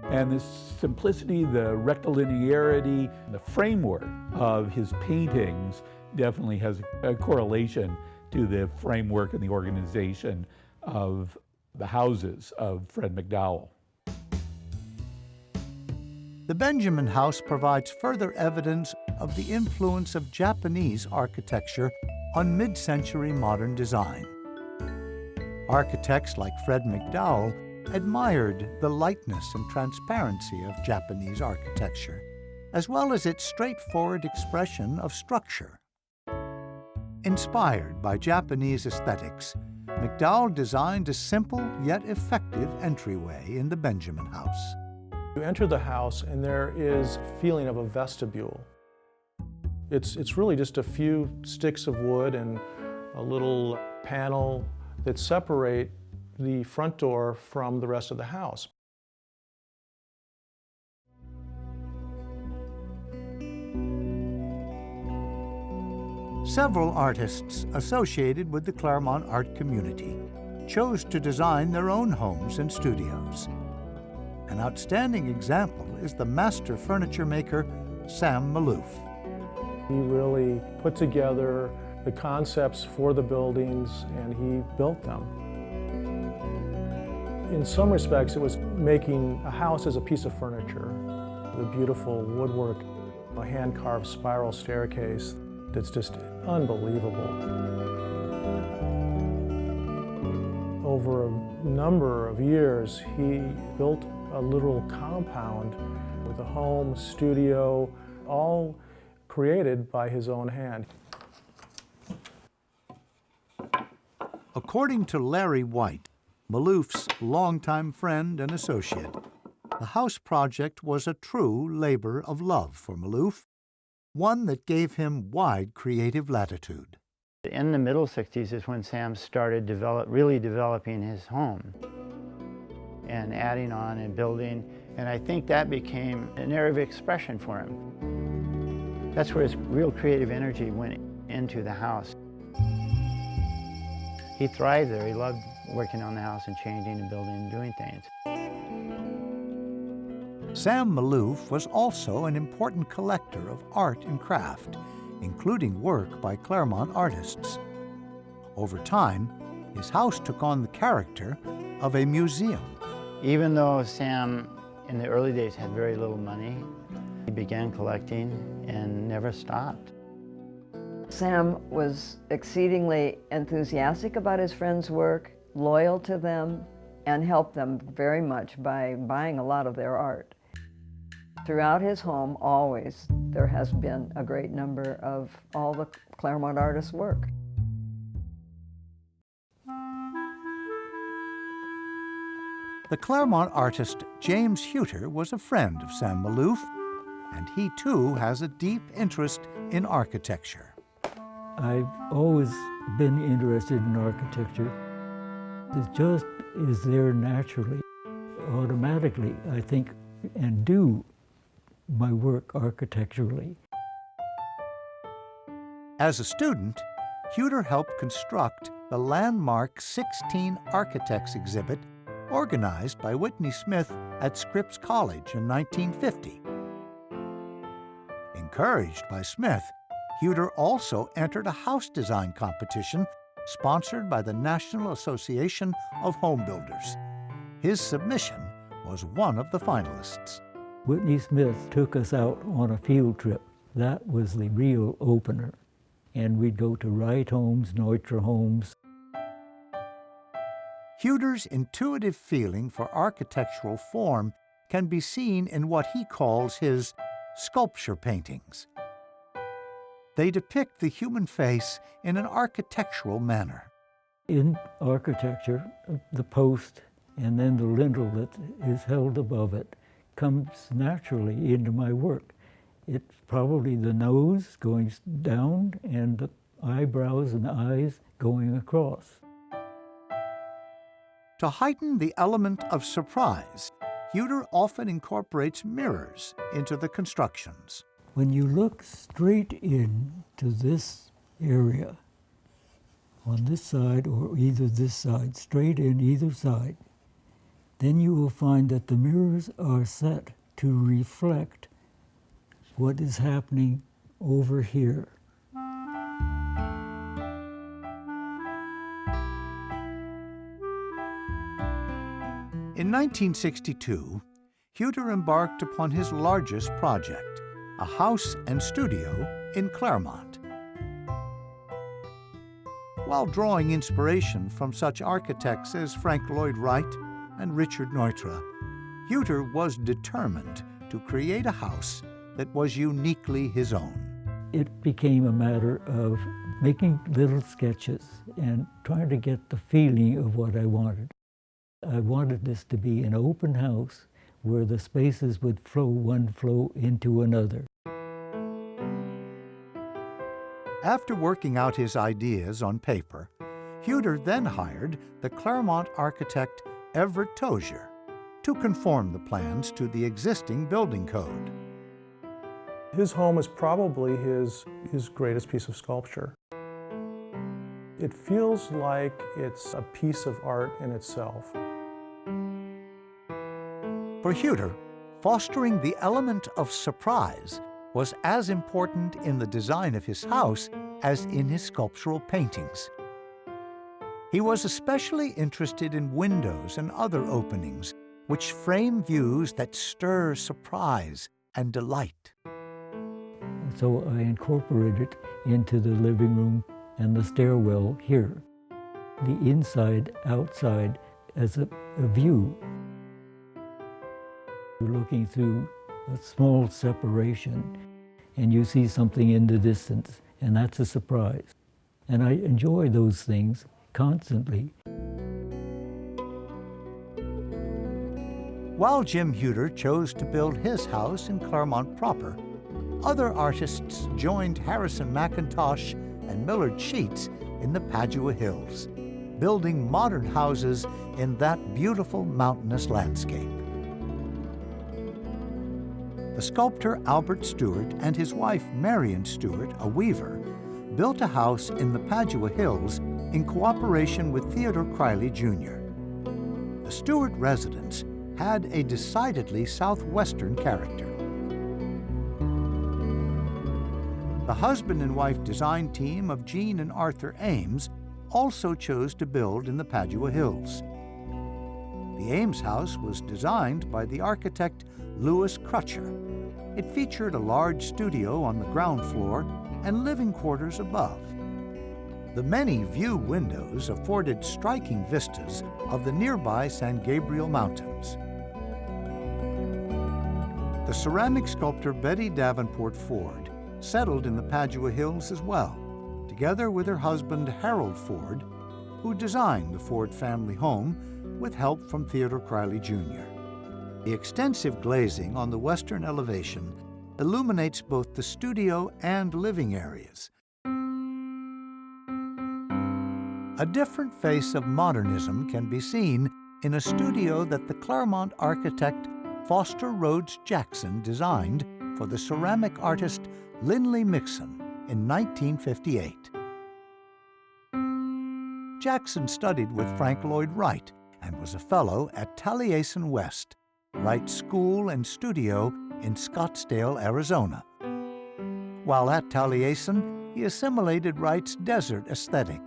Speaker 2: And the simplicity, the rectilinearity, the framework of his paintings definitely has a correlation to the framework and the organization of the houses of Fred McDowell.
Speaker 1: The Benjamin House provides further evidence of the influence of Japanese architecture on mid-century modern design. Architects like Fred McDowell admired the lightness and transparency of Japanese architecture, as well as its straightforward expression of structure. Inspired by Japanese aesthetics, McDowell designed a simple yet effective entryway in the Benjamin House.
Speaker 7: You enter the house and there is a feeling of a vestibule. It's really just a few sticks of wood and a little panel that separate the front door from the rest of the house.
Speaker 1: Several artists associated with the Claremont Art Community chose to design their own homes and studios. An outstanding example is the master furniture maker, Sam Maloof.
Speaker 7: He really put together the concepts for the buildings and he built them. In some respects, it was making a house as a piece of furniture. The beautiful woodwork, a hand-carved spiral staircase that's just unbelievable. Over a number of years, he built a literal compound with a home, studio, all created by his own hand.
Speaker 1: According to Larry White, Maloof's longtime friend and associate, the house project was a true labor of love for Maloof, one that gave him wide creative latitude.
Speaker 15: In the middle 60s is when Sam started really developing his home and adding on and building, and I think that became an area of expression for him. That's where his real creative energy went into the house. He thrived there. He loved working on the house and changing and building and doing things.
Speaker 1: Sam Maloof was also an important collector of art and craft, including work by Claremont artists. Over time, his house took on the character of a museum.
Speaker 15: Even though Sam, in the early days, had very little money, he began collecting and never stopped.
Speaker 4: Sam was exceedingly enthusiastic about his friends' work, loyal to them, and helped them very much by buying a lot of their art. Throughout his home, always, there has been a great number of all the Claremont artists' work.
Speaker 1: The Claremont artist James Huter was a friend of Sam Maloof, and he too has a deep interest in architecture.
Speaker 16: I've always been interested in architecture. It just is there naturally, automatically, I think, and do my work architecturally.
Speaker 1: As a student, Huter helped construct the landmark 16 Architects exhibit organized by Whitney Smith at Scripps College in 1950. Encouraged by Smith, Huter also entered a house design competition sponsored by the National Association of Home Builders. His submission was one of the finalists.
Speaker 16: Whitney Smith took us out on a field trip. That was the real opener. And we'd go to Wright homes, Neutra homes.
Speaker 1: Huter's intuitive feeling for architectural form can be seen in what he calls his sculpture paintings. They depict the human face in an architectural manner.
Speaker 16: In architecture, the post and then the lintel that is held above it comes naturally into my work. It's probably the nose going down and the eyebrows and eyes going across.
Speaker 1: To heighten the element of surprise, Huter often incorporates mirrors into the constructions.
Speaker 16: When you look straight in to this area, on this side or either this side, straight in either side, then you will find that the mirrors are set to reflect what is happening over here.
Speaker 1: In 1962, Huter embarked upon his largest project, a house and studio in Claremont. While drawing inspiration from such architects as Frank Lloyd Wright and Richard Neutra, Huter was determined to create a house that was uniquely his own.
Speaker 16: It became a matter of making little sketches and trying to get the feeling of what I wanted. I wanted this to be an open house where the spaces would flow into another.
Speaker 1: After working out his ideas on paper, Huter then hired the Claremont architect Everett Tozier to conform the plans to the existing building code.
Speaker 7: His home is probably his greatest piece of sculpture. It feels like it's a piece of art in itself.
Speaker 1: For Huter, fostering the element of surprise was as important in the design of his house as in his sculptural paintings. He was especially interested in windows and other openings, which frame views that stir surprise and delight.
Speaker 16: So I incorporated it into the living room and the stairwell here, the inside, outside as a view. You're looking through a small separation and you see something in the distance, and that's a surprise. And I enjoy those things constantly.
Speaker 1: While Jim Huter chose to build his house in Claremont proper, other artists joined Harrison McIntosh and Millard Sheets in the Padua Hills, building modern houses in that beautiful mountainous landscape. The sculptor Albert Stewart and his wife Marion Stewart, a weaver, built a house in the Padua Hills in cooperation with Theodore Criley Jr. The Stewart residence had a decidedly southwestern character. The husband and wife design team of Jean and Arthur Ames also chose to build in the Padua Hills. The Ames house was designed by the architect Louis Crutcher. It featured a large studio on the ground floor and living quarters above. The many view windows afforded striking vistas of the nearby San Gabriel Mountains. The ceramic sculptor Betty Davenport Ford settled in the Padua Hills as well, together with her husband Harold Ford, who designed the Ford family home with help from Theodore Criley Jr. The extensive glazing on the western elevation illuminates both the studio and living areas. A different face of modernism can be seen in a studio that the Claremont architect Foster Rhodes Jackson designed for the ceramic artist Linley Mixon in 1958. Jackson studied with Frank Lloyd Wright and was a fellow at Taliesin West, Wright's school and studio in Scottsdale, Arizona. While at Taliesin, he assimilated Wright's desert aesthetic.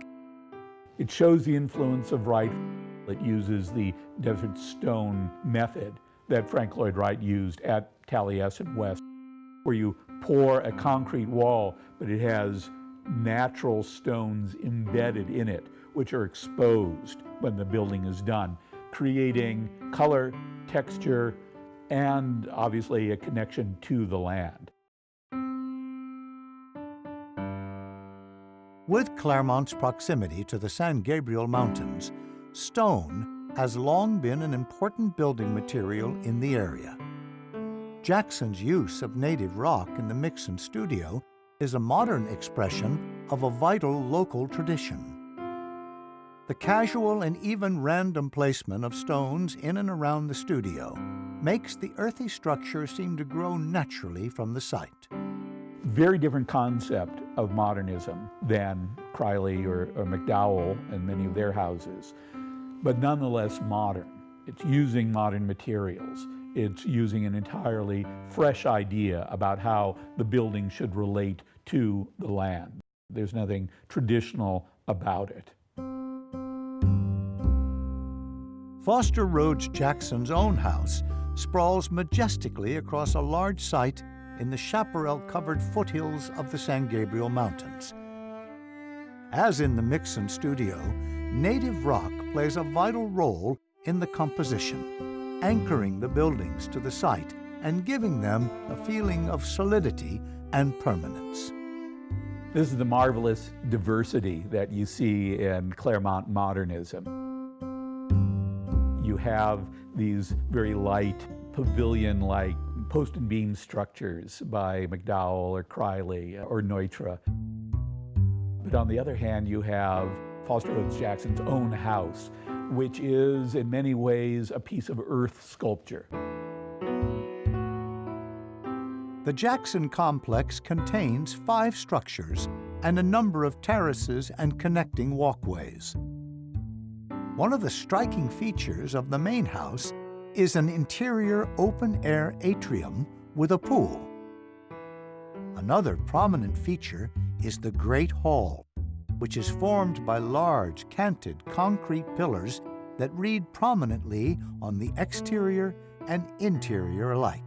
Speaker 2: It shows the influence of Wright. It uses the desert stone method that Frank Lloyd Wright used at Taliesin West, where you pour a concrete wall, but it has natural stones embedded in it, which are exposed when the building is done, creating color, texture, and obviously a connection to the land.
Speaker 1: With Claremont's proximity to the San Gabriel Mountains, stone has long been an important building material in the area. Jackson's use of native rock in the Mixon studio is a modern expression of a vital local tradition. The casual and even random placement of stones in and around the studio makes the earthy structure seem to grow naturally from the site.
Speaker 2: Very different concept of modernism than Criley or McDowell and many of their houses, but nonetheless modern. It's using modern materials. It's using an entirely fresh idea about how the building should relate to the land. There's nothing traditional about it.
Speaker 1: Foster Rhodes Jackson's own house sprawls majestically across a large site in the chaparral-covered foothills of the San Gabriel Mountains. As in the Mixon studio, native rock plays a vital role in the composition, anchoring the buildings to the site and giving them a feeling of solidity and permanence.
Speaker 2: This is the marvelous diversity that you see in Claremont Modernism. You have these very light, pavilion-like post and beam structures by McDowell or Criley or Neutra. But on the other hand, you have Foster Rhodes Jackson's own house, which is in many ways a piece of earth sculpture.
Speaker 1: The Jackson complex contains 5 structures and a number of terraces and connecting walkways. One of the striking features of the main house is an interior open-air atrium with a pool. Another prominent feature is the Great Hall, which is formed by large, canted concrete pillars that read prominently on the exterior and interior alike.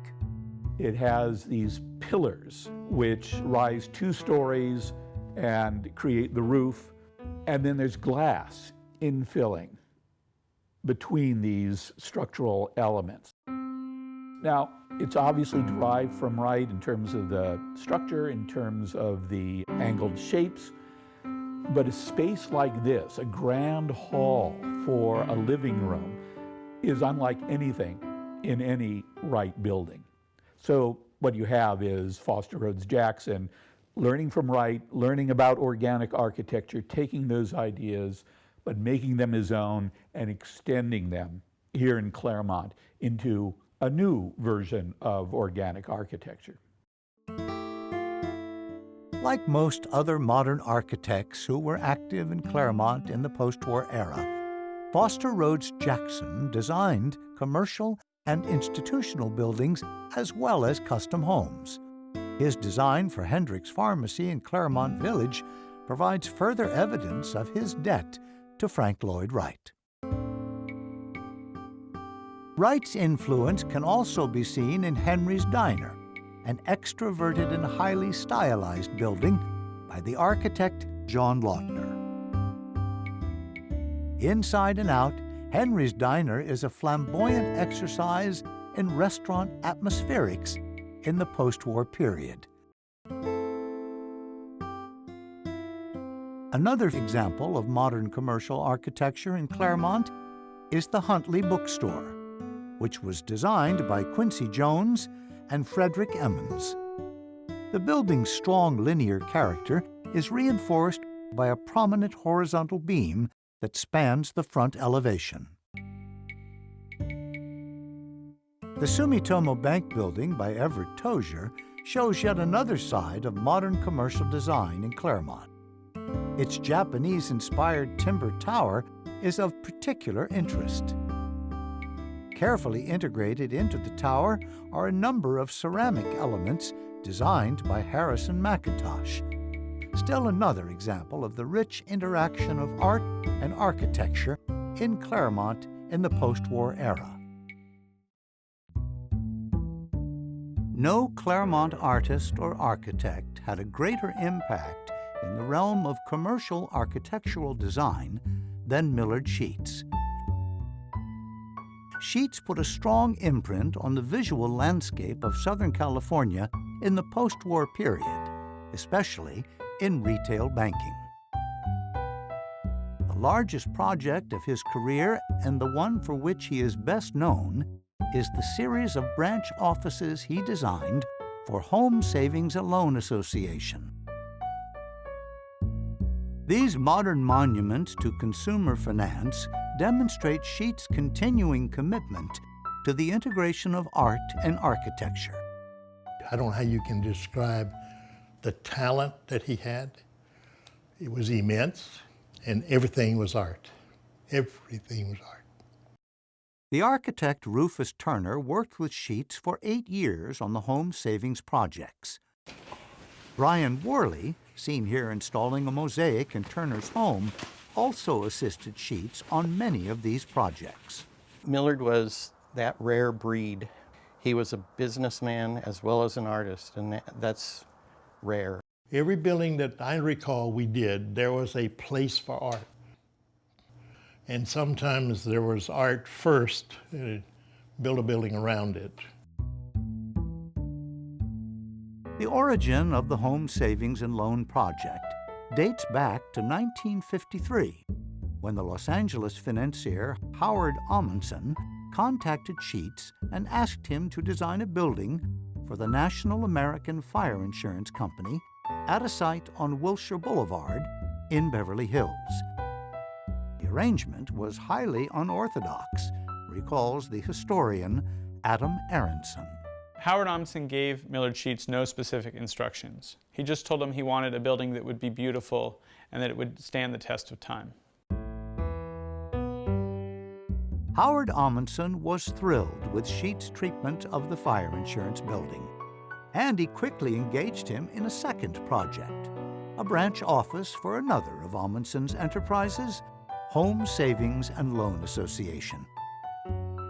Speaker 2: It has these pillars which rise 2 stories and create the roof, and then there's glass infilling between these structural elements. Now, it's obviously derived from Wright in terms of the structure, in terms of the angled shapes, but a space like this, a grand hall for a living room, is unlike anything in any Wright building. So what you have is Foster Rhodes Jackson learning from Wright, learning about organic architecture, taking those ideas, but making them his own and extending them here in Claremont into a new version of organic architecture.
Speaker 1: Like most other modern architects who were active in Claremont in the post-war era, Foster Rhodes Jackson designed commercial and institutional buildings as well as custom homes. His design for Hendrick's Pharmacy in Claremont Village provides further evidence of his debt to Frank Lloyd Wright. Wright's influence can also be seen in Henry's Diner, an extroverted and highly stylized building by the architect John Lautner. Inside and out, Henry's Diner is a flamboyant exercise in restaurant atmospherics in the post-war period. Another example of modern commercial architecture in Claremont is the Huntley Bookstore, which was designed by Quincy Jones and Frederick Emmons. The building's strong linear character is reinforced by a prominent horizontal beam that spans the front elevation. The Sumitomo Bank building by Everett Tozier shows yet another side of modern commercial design in Claremont. Its Japanese-inspired timber tower is of particular interest. Carefully integrated into the tower are a number of ceramic elements designed by Harrison McIntosh. Still another example of the rich interaction of art and architecture in Claremont in the post-war era. No Claremont artist or architect had a greater impact in the realm of commercial architectural design than Millard Sheets. Sheets put a strong imprint on the visual landscape of Southern California in the post-war period, especially in retail banking. The largest project of his career, and the one for which he is best known, is the series of branch offices he designed for Home Savings and Loan Association. These modern monuments to consumer finance demonstrate Sheets' continuing commitment to the integration of art and architecture.
Speaker 17: I don't know how you can describe the talent that he had. It was immense, and everything was art. Everything was art.
Speaker 1: The architect Rufus Turner worked with Sheets for 8 years on the home savings projects. Brian Worley, seen here installing a mosaic in Turner's home, also assisted Sheets on many of these projects.
Speaker 6: Millard was that rare breed. He was a businessman as well as an artist, and that's rare.
Speaker 17: Every building that I recall we did, there was a place for art. And sometimes there was art first, build a building around it.
Speaker 1: The origin of the Home Savings and Loan Project dates back to 1953, when the Los Angeles financier Howard Amundsen contacted Sheets and asked him to design a building for the National American Fire Insurance Company at a site on Wilshire Boulevard in Beverly Hills. The arrangement was highly unorthodox, recalls the historian Adam Aronson.
Speaker 18: Howard Amundsen gave Millard Sheets no specific instructions. He just told him he wanted a building that would be beautiful and that it would stand the test of time.
Speaker 1: Howard Amundsen was thrilled with Sheets' treatment of the fire insurance building, and he quickly engaged him in a second project, a branch office for another of Amundsen's enterprises, Home Savings and Loan Association.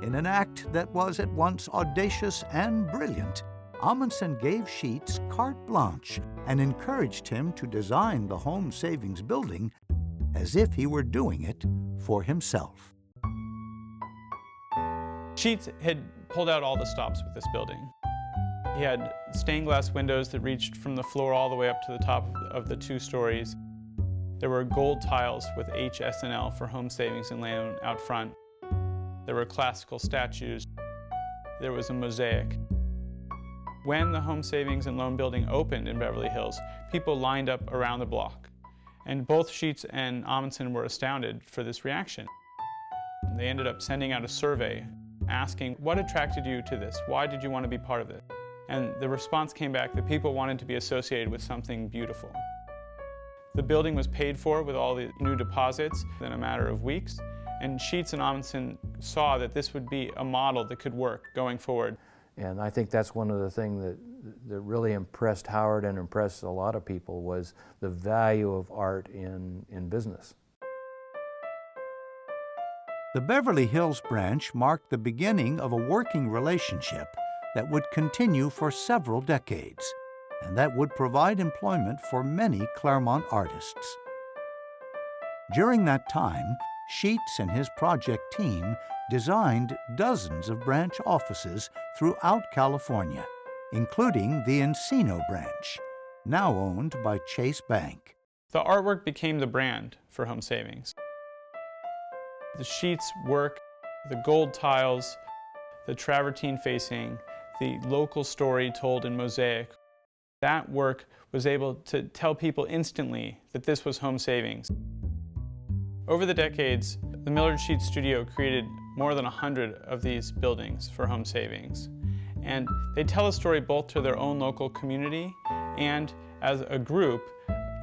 Speaker 1: In an act that was at once audacious and brilliant, Amundsen gave Sheets carte blanche and encouraged him to design the home savings building as if he were doing it for himself.
Speaker 18: Sheets had pulled out all the stops with this building. He had stained glass windows that reached from the floor all the way up to the top of the 2 stories. There were gold tiles with HS&L for Home Savings and Loan out front. There were classical statues. There was a mosaic. When the Home Savings and Loan building opened in Beverly Hills, people lined up around the block. And both Sheets and Amundsen were astounded for this reaction. They ended up sending out a survey asking, what attracted you to this? Why did you want to be part of it? And the response came back that people wanted to be associated with something beautiful. The building was paid for with all the new deposits in a matter of weeks, and Sheets and Amundsen saw that this would be a model that could work going forward.
Speaker 5: And I think that's one of the things that really impressed Howard and impressed a lot of people was the value of art in business.
Speaker 1: The Beverly Hills branch marked the beginning of a working relationship that would continue for several decades, and that would provide employment for many Claremont artists. During that time, Sheets and his project team designed dozens of branch offices throughout California, including the Encino branch, now owned by Chase Bank.
Speaker 18: The artwork became the brand for Home Savings. The Sheets work, the gold tiles, the travertine facing, the local story told in mosaic, that work was able to tell people instantly that this was Home Savings. Over the decades, the Millard Sheets studio created more than 100 of these buildings for Home Savings. And they tell a story both to their own local community and as a group,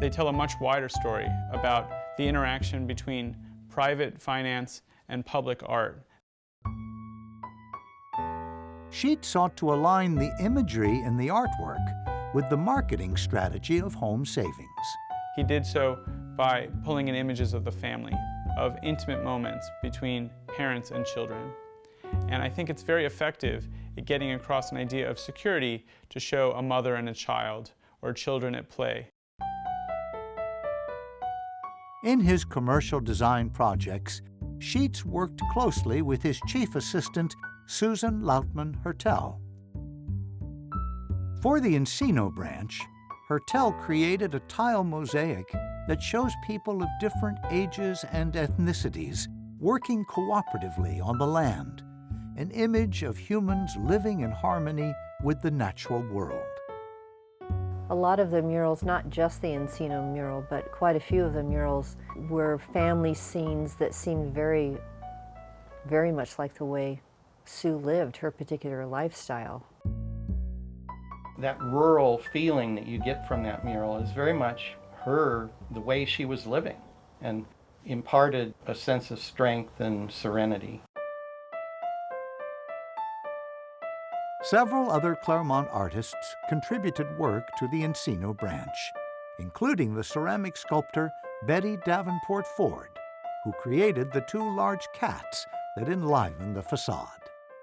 Speaker 18: they tell a much wider story about the interaction between private finance and public art.
Speaker 1: Sheets sought to align the imagery in the artwork with the marketing strategy of Home Savings.
Speaker 18: He did so by pulling in images of the family, of intimate moments between parents and children. And I think it's very effective at getting across an idea of security to show a mother and a child, or children at play.
Speaker 1: In his commercial design projects, Sheets worked closely with his chief assistant, Susan Lautman Hertel. For the Encino branch, Hertel created a tile mosaic that shows people of different ages and ethnicities working cooperatively on the land, an image of humans living in harmony with the natural world.
Speaker 19: A lot of the murals, not just the Encino mural, but quite a few of the murals were family scenes that seemed very, very much like the way Sue lived, her particular lifestyle.
Speaker 6: That rural feeling that you get from that mural is very much her, the way she was living, and imparted a sense of strength and serenity.
Speaker 1: Several other Claremont artists contributed work to the Encino branch, including the ceramic sculptor Betty Davenport Ford, who created the two large cats that enliven the facade.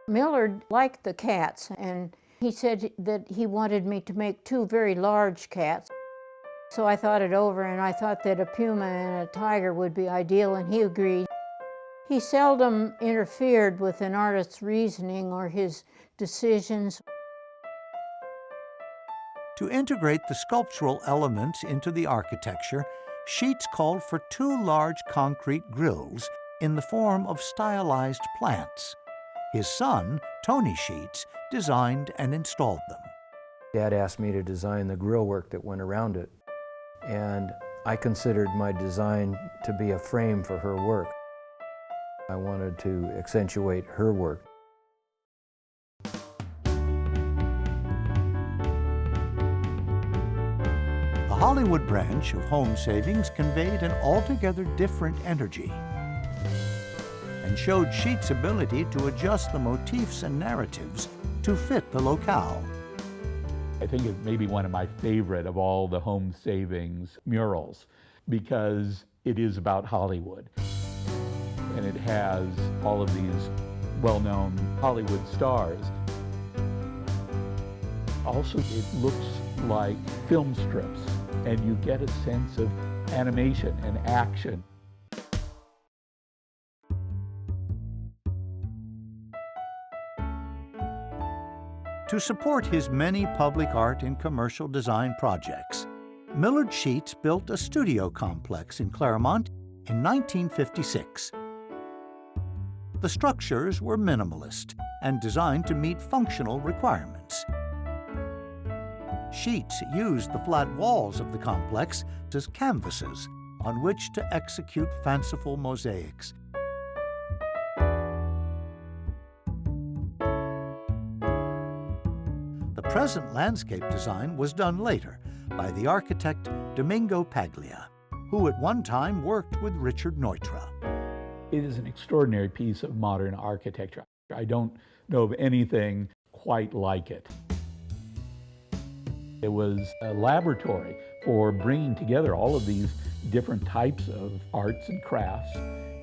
Speaker 8: Millard liked the cats, and he said that he wanted me to make two very large cats. So I thought it over, and I thought that a puma and a tiger would be ideal, and he agreed. He seldom interfered with an artist's reasoning or his decisions.
Speaker 1: To integrate the sculptural elements into the architecture, Sheets called for two large concrete grills in the form of stylized plants. His son, Tony Sheets, designed and installed them.
Speaker 5: Dad asked me to design the grill work that went around it, and I considered my design to be a frame for her work. I wanted to accentuate her work.
Speaker 1: The Hollywood branch of Home Savings conveyed an altogether different energy and showed Sheets' ability to adjust the motifs and narratives to fit the locale.
Speaker 2: I think it may be one of my favorite of all the Home Savings murals because it is about Hollywood. And it has all of these well-known Hollywood stars. Also, it looks like film strips, and you get a sense of animation and action.
Speaker 1: To support his many public art and commercial design projects, Millard Sheets built a studio complex in Claremont in 1956. The structures were minimalist and designed to meet functional requirements. Sheets used the flat walls of the complex as canvases on which to execute fanciful mosaics. The present landscape design was done later by the architect Domingo Paglia, who at one time worked with Richard Neutra.
Speaker 2: It is an extraordinary piece of modern architecture. I don't know of anything quite like it. It was a laboratory for bringing together all of these different types of arts and crafts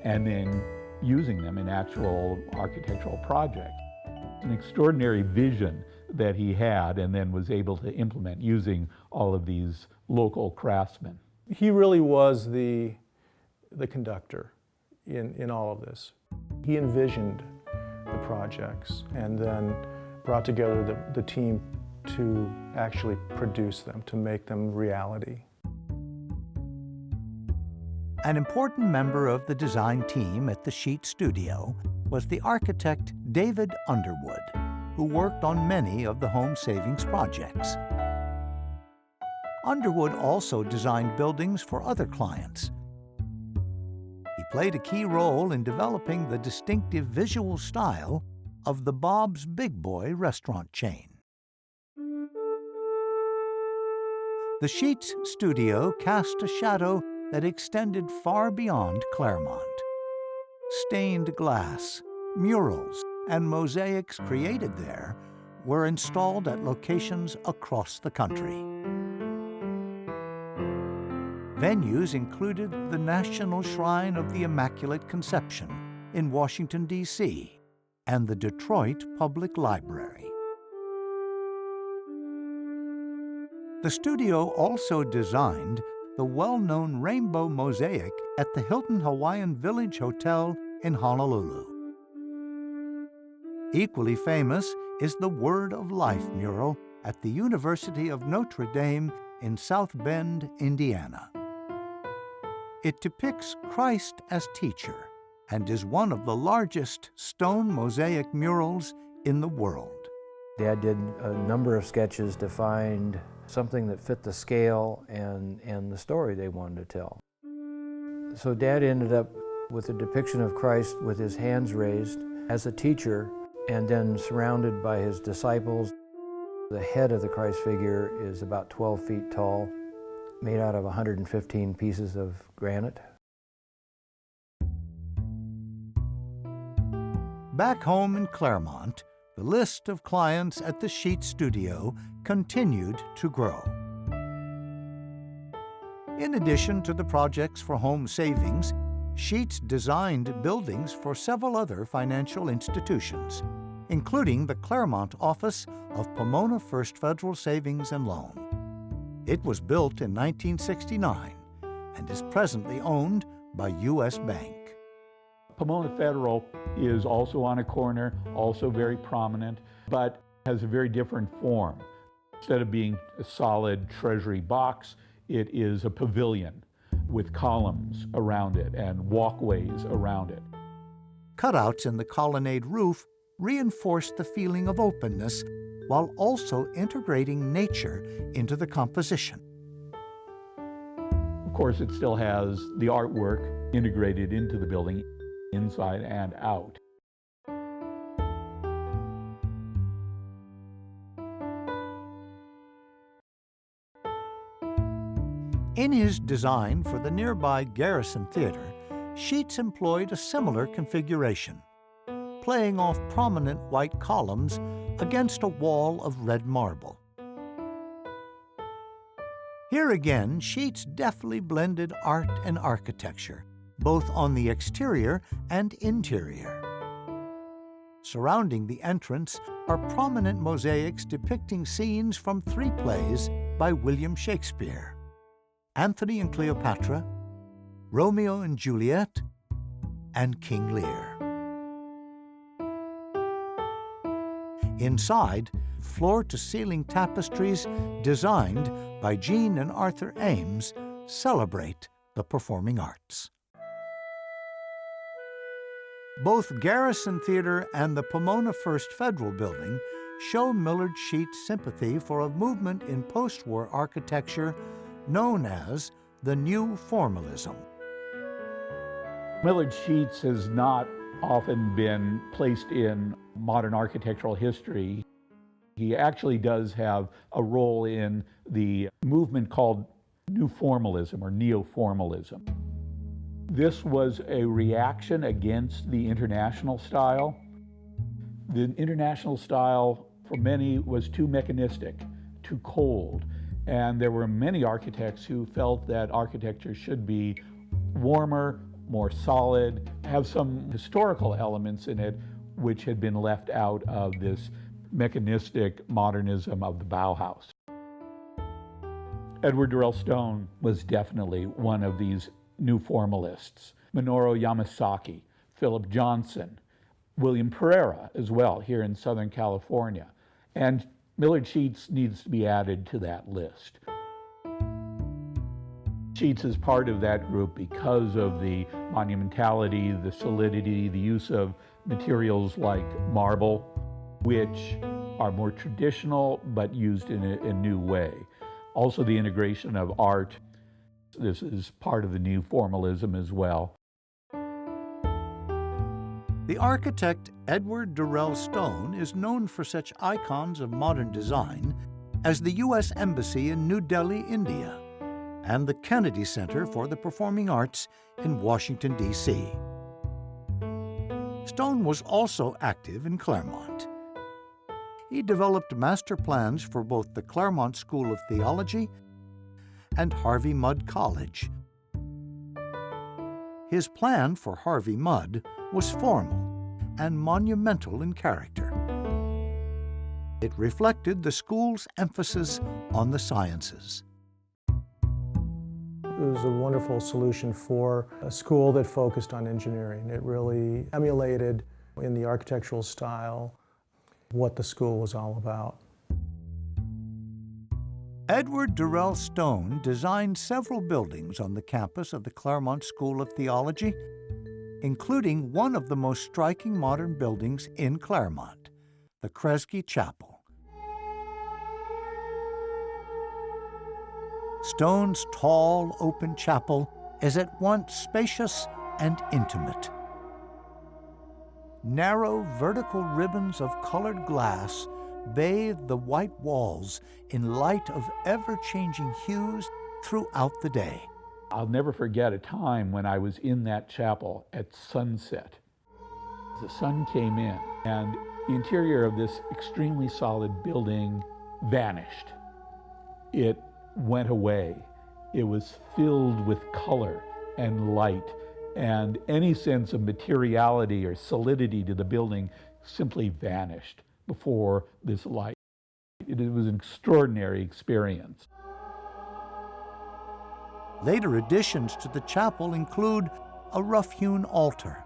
Speaker 2: and then using them in actual architectural projects. An extraordinary vision that he had and then was able to implement using all of these local craftsmen.
Speaker 7: He really was the conductor in all of this. He envisioned the projects and then brought together the team to actually produce them, to make them reality.
Speaker 1: An important member of the design team at the Sheets studio was the architect David Underwood, who worked on many of the Home Savings projects. Underwood also designed buildings for other clients. He played a key role in developing the distinctive visual style of the Bob's Big Boy restaurant chain. The Sheets studio cast a shadow that extended far beyond Claremont. Stained glass, murals, and mosaics created there were installed at locations across the country. Venues included the National Shrine of the Immaculate Conception in Washington, D.C., and the Detroit Public Library. The studio also designed the well-known rainbow mosaic at the Hilton Hawaiian Village Hotel in Honolulu. Equally famous is the Word of Life mural at the University of Notre Dame in South Bend, Indiana. It depicts Christ as teacher and is one of the largest stone mosaic murals in the world.
Speaker 5: Dad did a number of sketches to find something that fit the scale and the story they wanted to tell. So Dad ended up with a depiction of Christ with his hands raised as a teacher and then surrounded by his disciples. The head of the Christ figure is about 12 feet tall, made out of 115 pieces of granite.
Speaker 1: Back home in Claremont, the list of clients at the Sheets studio continued to grow. In addition to the projects for home savings, Sheets designed buildings for several other financial institutions, including the Claremont office of Pomona First Federal Savings and Loan. It was built in 1969 and is presently owned by U.S. Bank.
Speaker 2: Pomona Federal is also on a corner, also very prominent, but has a very different form. Instead of being a solid treasury box, it is a pavilion with columns around it and walkways around it.
Speaker 1: Cutouts in the colonnade roof reinforce the feeling of openness while also integrating nature into the composition.
Speaker 2: Of course, it still has the artwork integrated into the building, inside and out.
Speaker 1: In his design for the nearby Garrison Theater, Sheets employed a similar configuration, playing off prominent white columns against a wall of red marble. Here again, Sheets deftly blended art and architecture, both on the exterior and interior. Surrounding the entrance are prominent mosaics depicting scenes from 3 plays by William Shakespeare: Antony and Cleopatra, Romeo and Juliet, and King Lear. Inside, floor-to-ceiling tapestries designed by Jean and Arthur Ames celebrate the performing arts. Both Garrison Theater and the Pomona First Federal Building show Millard Sheets' sympathy for a movement in post-war architecture known as the New Formalism.
Speaker 2: Millard Sheets has not often been placed in modern architectural history. He actually does have a role in the movement called New Formalism or Neo-Formalism. This was a reaction against the international style. The international style, for many, was too mechanistic, too cold, and there were many architects who felt that architecture should be warmer, more solid, have some historical elements in it which had been left out of this mechanistic modernism of the Bauhaus. Edward Durell Stone was definitely one of these new formalists. Minoru Yamasaki, Philip Johnson, William Pereira as well here in Southern California. And Millard Sheets needs to be added to that list. Sheets is part of that group because of the monumentality, the solidity, the use of materials like marble, which are more traditional but used in a new way. Also the integration of art. This is part of the new formalism as well.
Speaker 1: The architect Edward Durell Stone is known for such icons of modern design as the U.S. Embassy in New Delhi, India, and the Kennedy Center for the Performing Arts in Washington, D.C. Stone was also active in Claremont. He developed master plans for both the Claremont School of Theology and Harvey Mudd College. His plan for Harvey Mudd was formal and monumental in character. It reflected the school's emphasis on the sciences.
Speaker 7: It was a wonderful solution for a school that focused on engineering. It really emulated, in the architectural style, what the school was all about.
Speaker 1: Edward Durell Stone designed several buildings on the campus of the Claremont School of Theology, including one of the most striking modern buildings in Claremont, the Kresge Chapel. Stone's tall, open chapel is at once spacious and intimate. Narrow, vertical ribbons of colored glass bathe the white walls in light of ever-changing hues throughout the day.
Speaker 2: I'll never forget a time when I was in that chapel at sunset. The sun came in, and the interior of this extremely solid building vanished. It went away. It was filled with color and light, and any sense of materiality or solidity to the building simply vanished before this light. It was an extraordinary experience.
Speaker 1: Later additions to the chapel include a rough-hewn altar,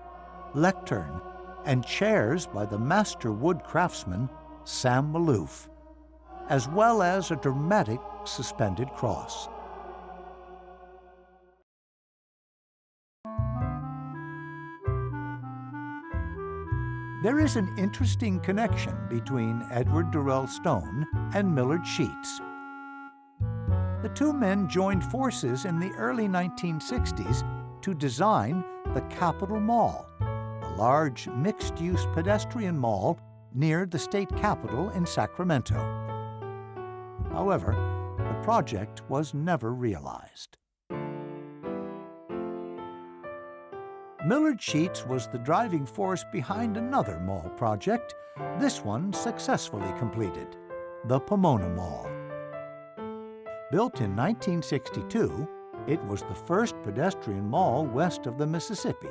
Speaker 1: lectern, and chairs by the master wood craftsman Sam Maloof, as well as a dramatic suspended cross. There is an interesting connection between Edward Durrell Stone and Millard Sheets. The two men joined forces in the early 1960s to design the Capitol Mall, a large mixed-use pedestrian mall near the state capitol in Sacramento. However, the project was never realized. Millard Sheets was the driving force behind another mall project, this one successfully completed, the Pomona Mall. Built in 1962, it was the first pedestrian mall west of the Mississippi,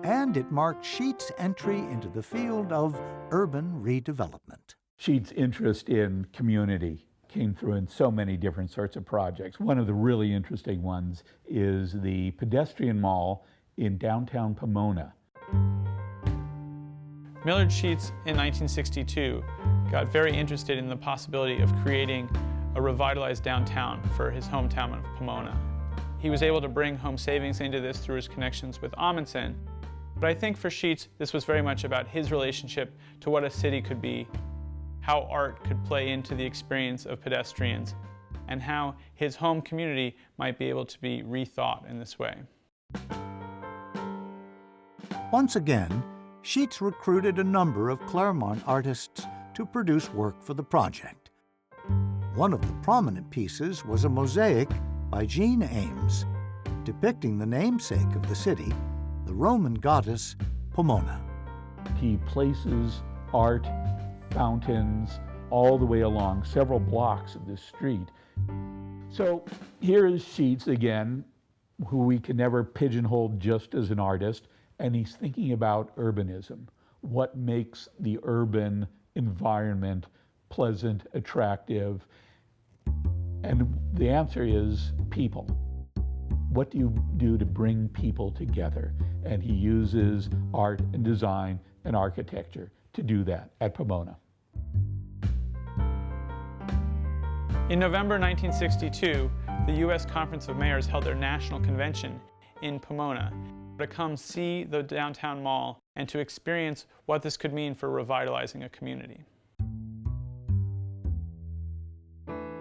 Speaker 1: and it marked Sheets' entry into the field of urban redevelopment.
Speaker 2: Sheets' interest in community came through in so many different sorts of projects. One of the really interesting ones is the pedestrian mall in downtown Pomona.
Speaker 18: Millard Sheets in 1962 got very interested in the possibility of creating a revitalized downtown for his hometown of Pomona. He was able to bring home savings into this through his connections with Amundsen, but I think for Sheets this was very much about his relationship to what a city could be, how art could play into the experience of pedestrians, and how his home community might be able to be rethought in this way.
Speaker 1: Once again, Sheets recruited a number of Claremont artists to produce work for the project. One of the prominent pieces was a mosaic by Jean Ames, depicting the namesake of the city, the Roman goddess Pomona.
Speaker 2: He places art, fountains, all the way along several blocks of this street. So here is Sheets again, who we can never pigeonhole just as an artist, and he's thinking about urbanism. What makes the urban environment pleasant, attractive? And the answer is people. What do you do to bring people together? And he uses art and design and architecture to do that at Pomona.
Speaker 18: In November 1962, the U.S. Conference of Mayors held their national convention in Pomona to come see the downtown mall and to experience what this could mean for revitalizing a community.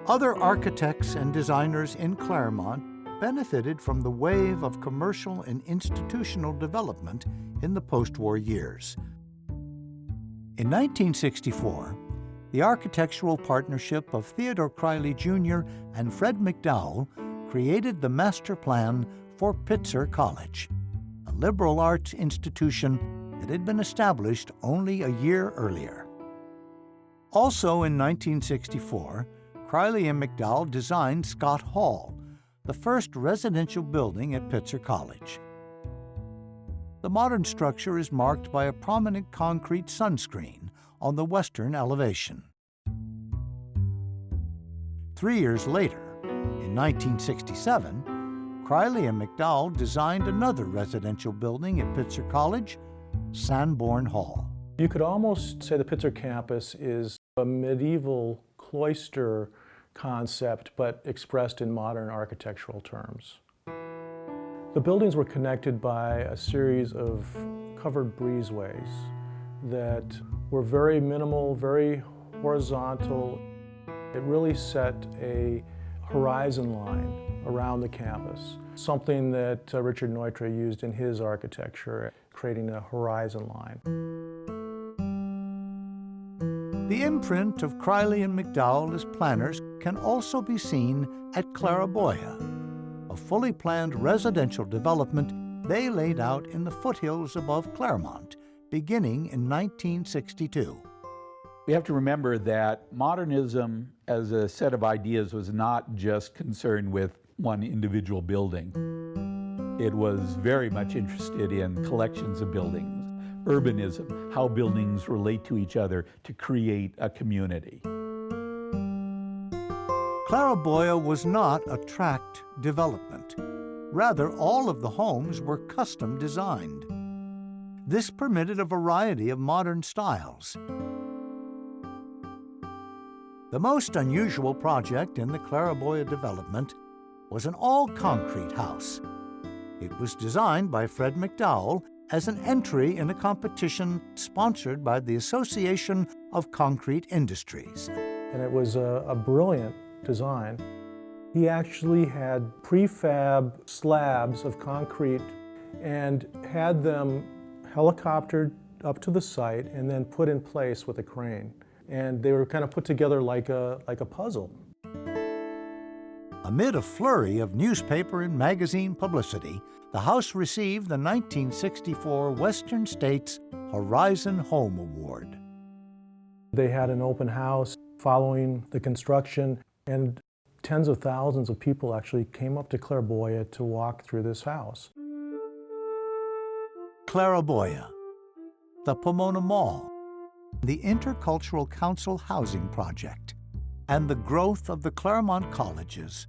Speaker 1: Other architects and designers in Claremont benefited from the wave of commercial and institutional development in the post-war years. In 1964, the architectural partnership of Theodore Criley Jr. and Fred McDowell created the master plan for Pitzer College, a liberal arts institution that had been established only a year earlier. Also in 1964, Criley and McDowell designed Scott Hall, the first residential building at Pitzer College. The modern structure is marked by a prominent concrete sunscreen on the western elevation. 3 years later, in 1967, Criley and McDowell designed another residential building at Pitzer College, Sanborn Hall.
Speaker 7: You could almost say the Pitzer campus is a medieval cloister concept, but expressed in modern architectural terms. The buildings were connected by a series of covered breezeways that were very minimal, very horizontal. It really set a horizon line around the campus, something that Richard Neutra used in his architecture, creating a horizon line.
Speaker 1: The imprint of Criley and McDowell as planners can also be seen at Claraboya, a fully planned residential development they laid out in the foothills above Claremont, beginning in 1962.
Speaker 2: We have to remember that modernism as a set of ideas was not just concerned with one individual building. It was very much interested in collections of buildings, urbanism, how buildings relate to each other to create a community.
Speaker 1: Claraboya was not a tract development. Rather, all of the homes were custom designed. This permitted a variety of modern styles. The most unusual project in the Claraboya development was an all-concrete house. It was designed by Fred McDowell as an entry in a competition sponsored by the Association of Concrete Industries.
Speaker 7: And it was a brilliant design. He actually had prefab slabs of concrete and had them helicoptered up to the site and then put in place with a crane. And they were kind of put together like a puzzle.
Speaker 1: Amid a flurry of newspaper and magazine publicity, the house received the 1964 Western States Horizon Home Award.
Speaker 7: They had an open house following the construction, and tens of thousands of people actually came up to Claraboya to walk through this house.
Speaker 1: Claraboya, the Pomona Mall, the Intercultural Council Housing Project, and the growth of the Claremont colleges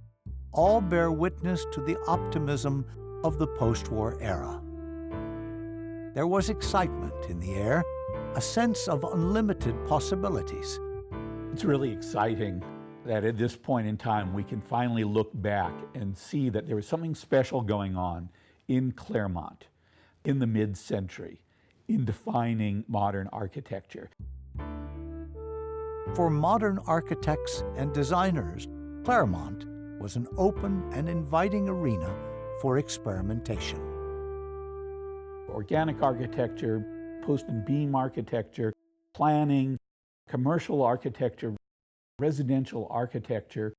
Speaker 1: all bear witness to the optimism of the post-war era. There was excitement in the air, a sense of unlimited possibilities.
Speaker 2: It's really exciting that at this point in time we can finally look back and see that there was something special going on in Claremont in the mid-century in defining modern architecture.
Speaker 1: For modern architects and designers, Claremont was an open and inviting arena for experimentation.
Speaker 2: Organic architecture, post and beam architecture, planning, commercial architecture, residential architecture,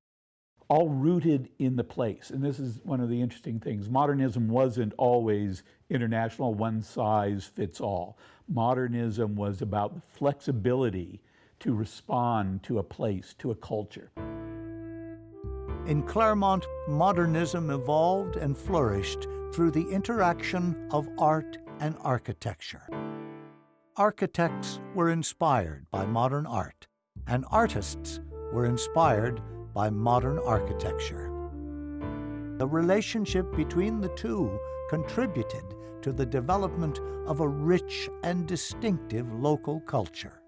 Speaker 2: all rooted in the place. And this is one of the interesting things. Modernism wasn't always international, one size fits all. Modernism was about the flexibility to respond to a place, to a culture.
Speaker 1: In Claremont, modernism evolved and flourished through the interaction of art and architecture. Architects were inspired by modern art, and artists were inspired by modern architecture. The relationship between the two contributed to the development of a rich and distinctive local culture.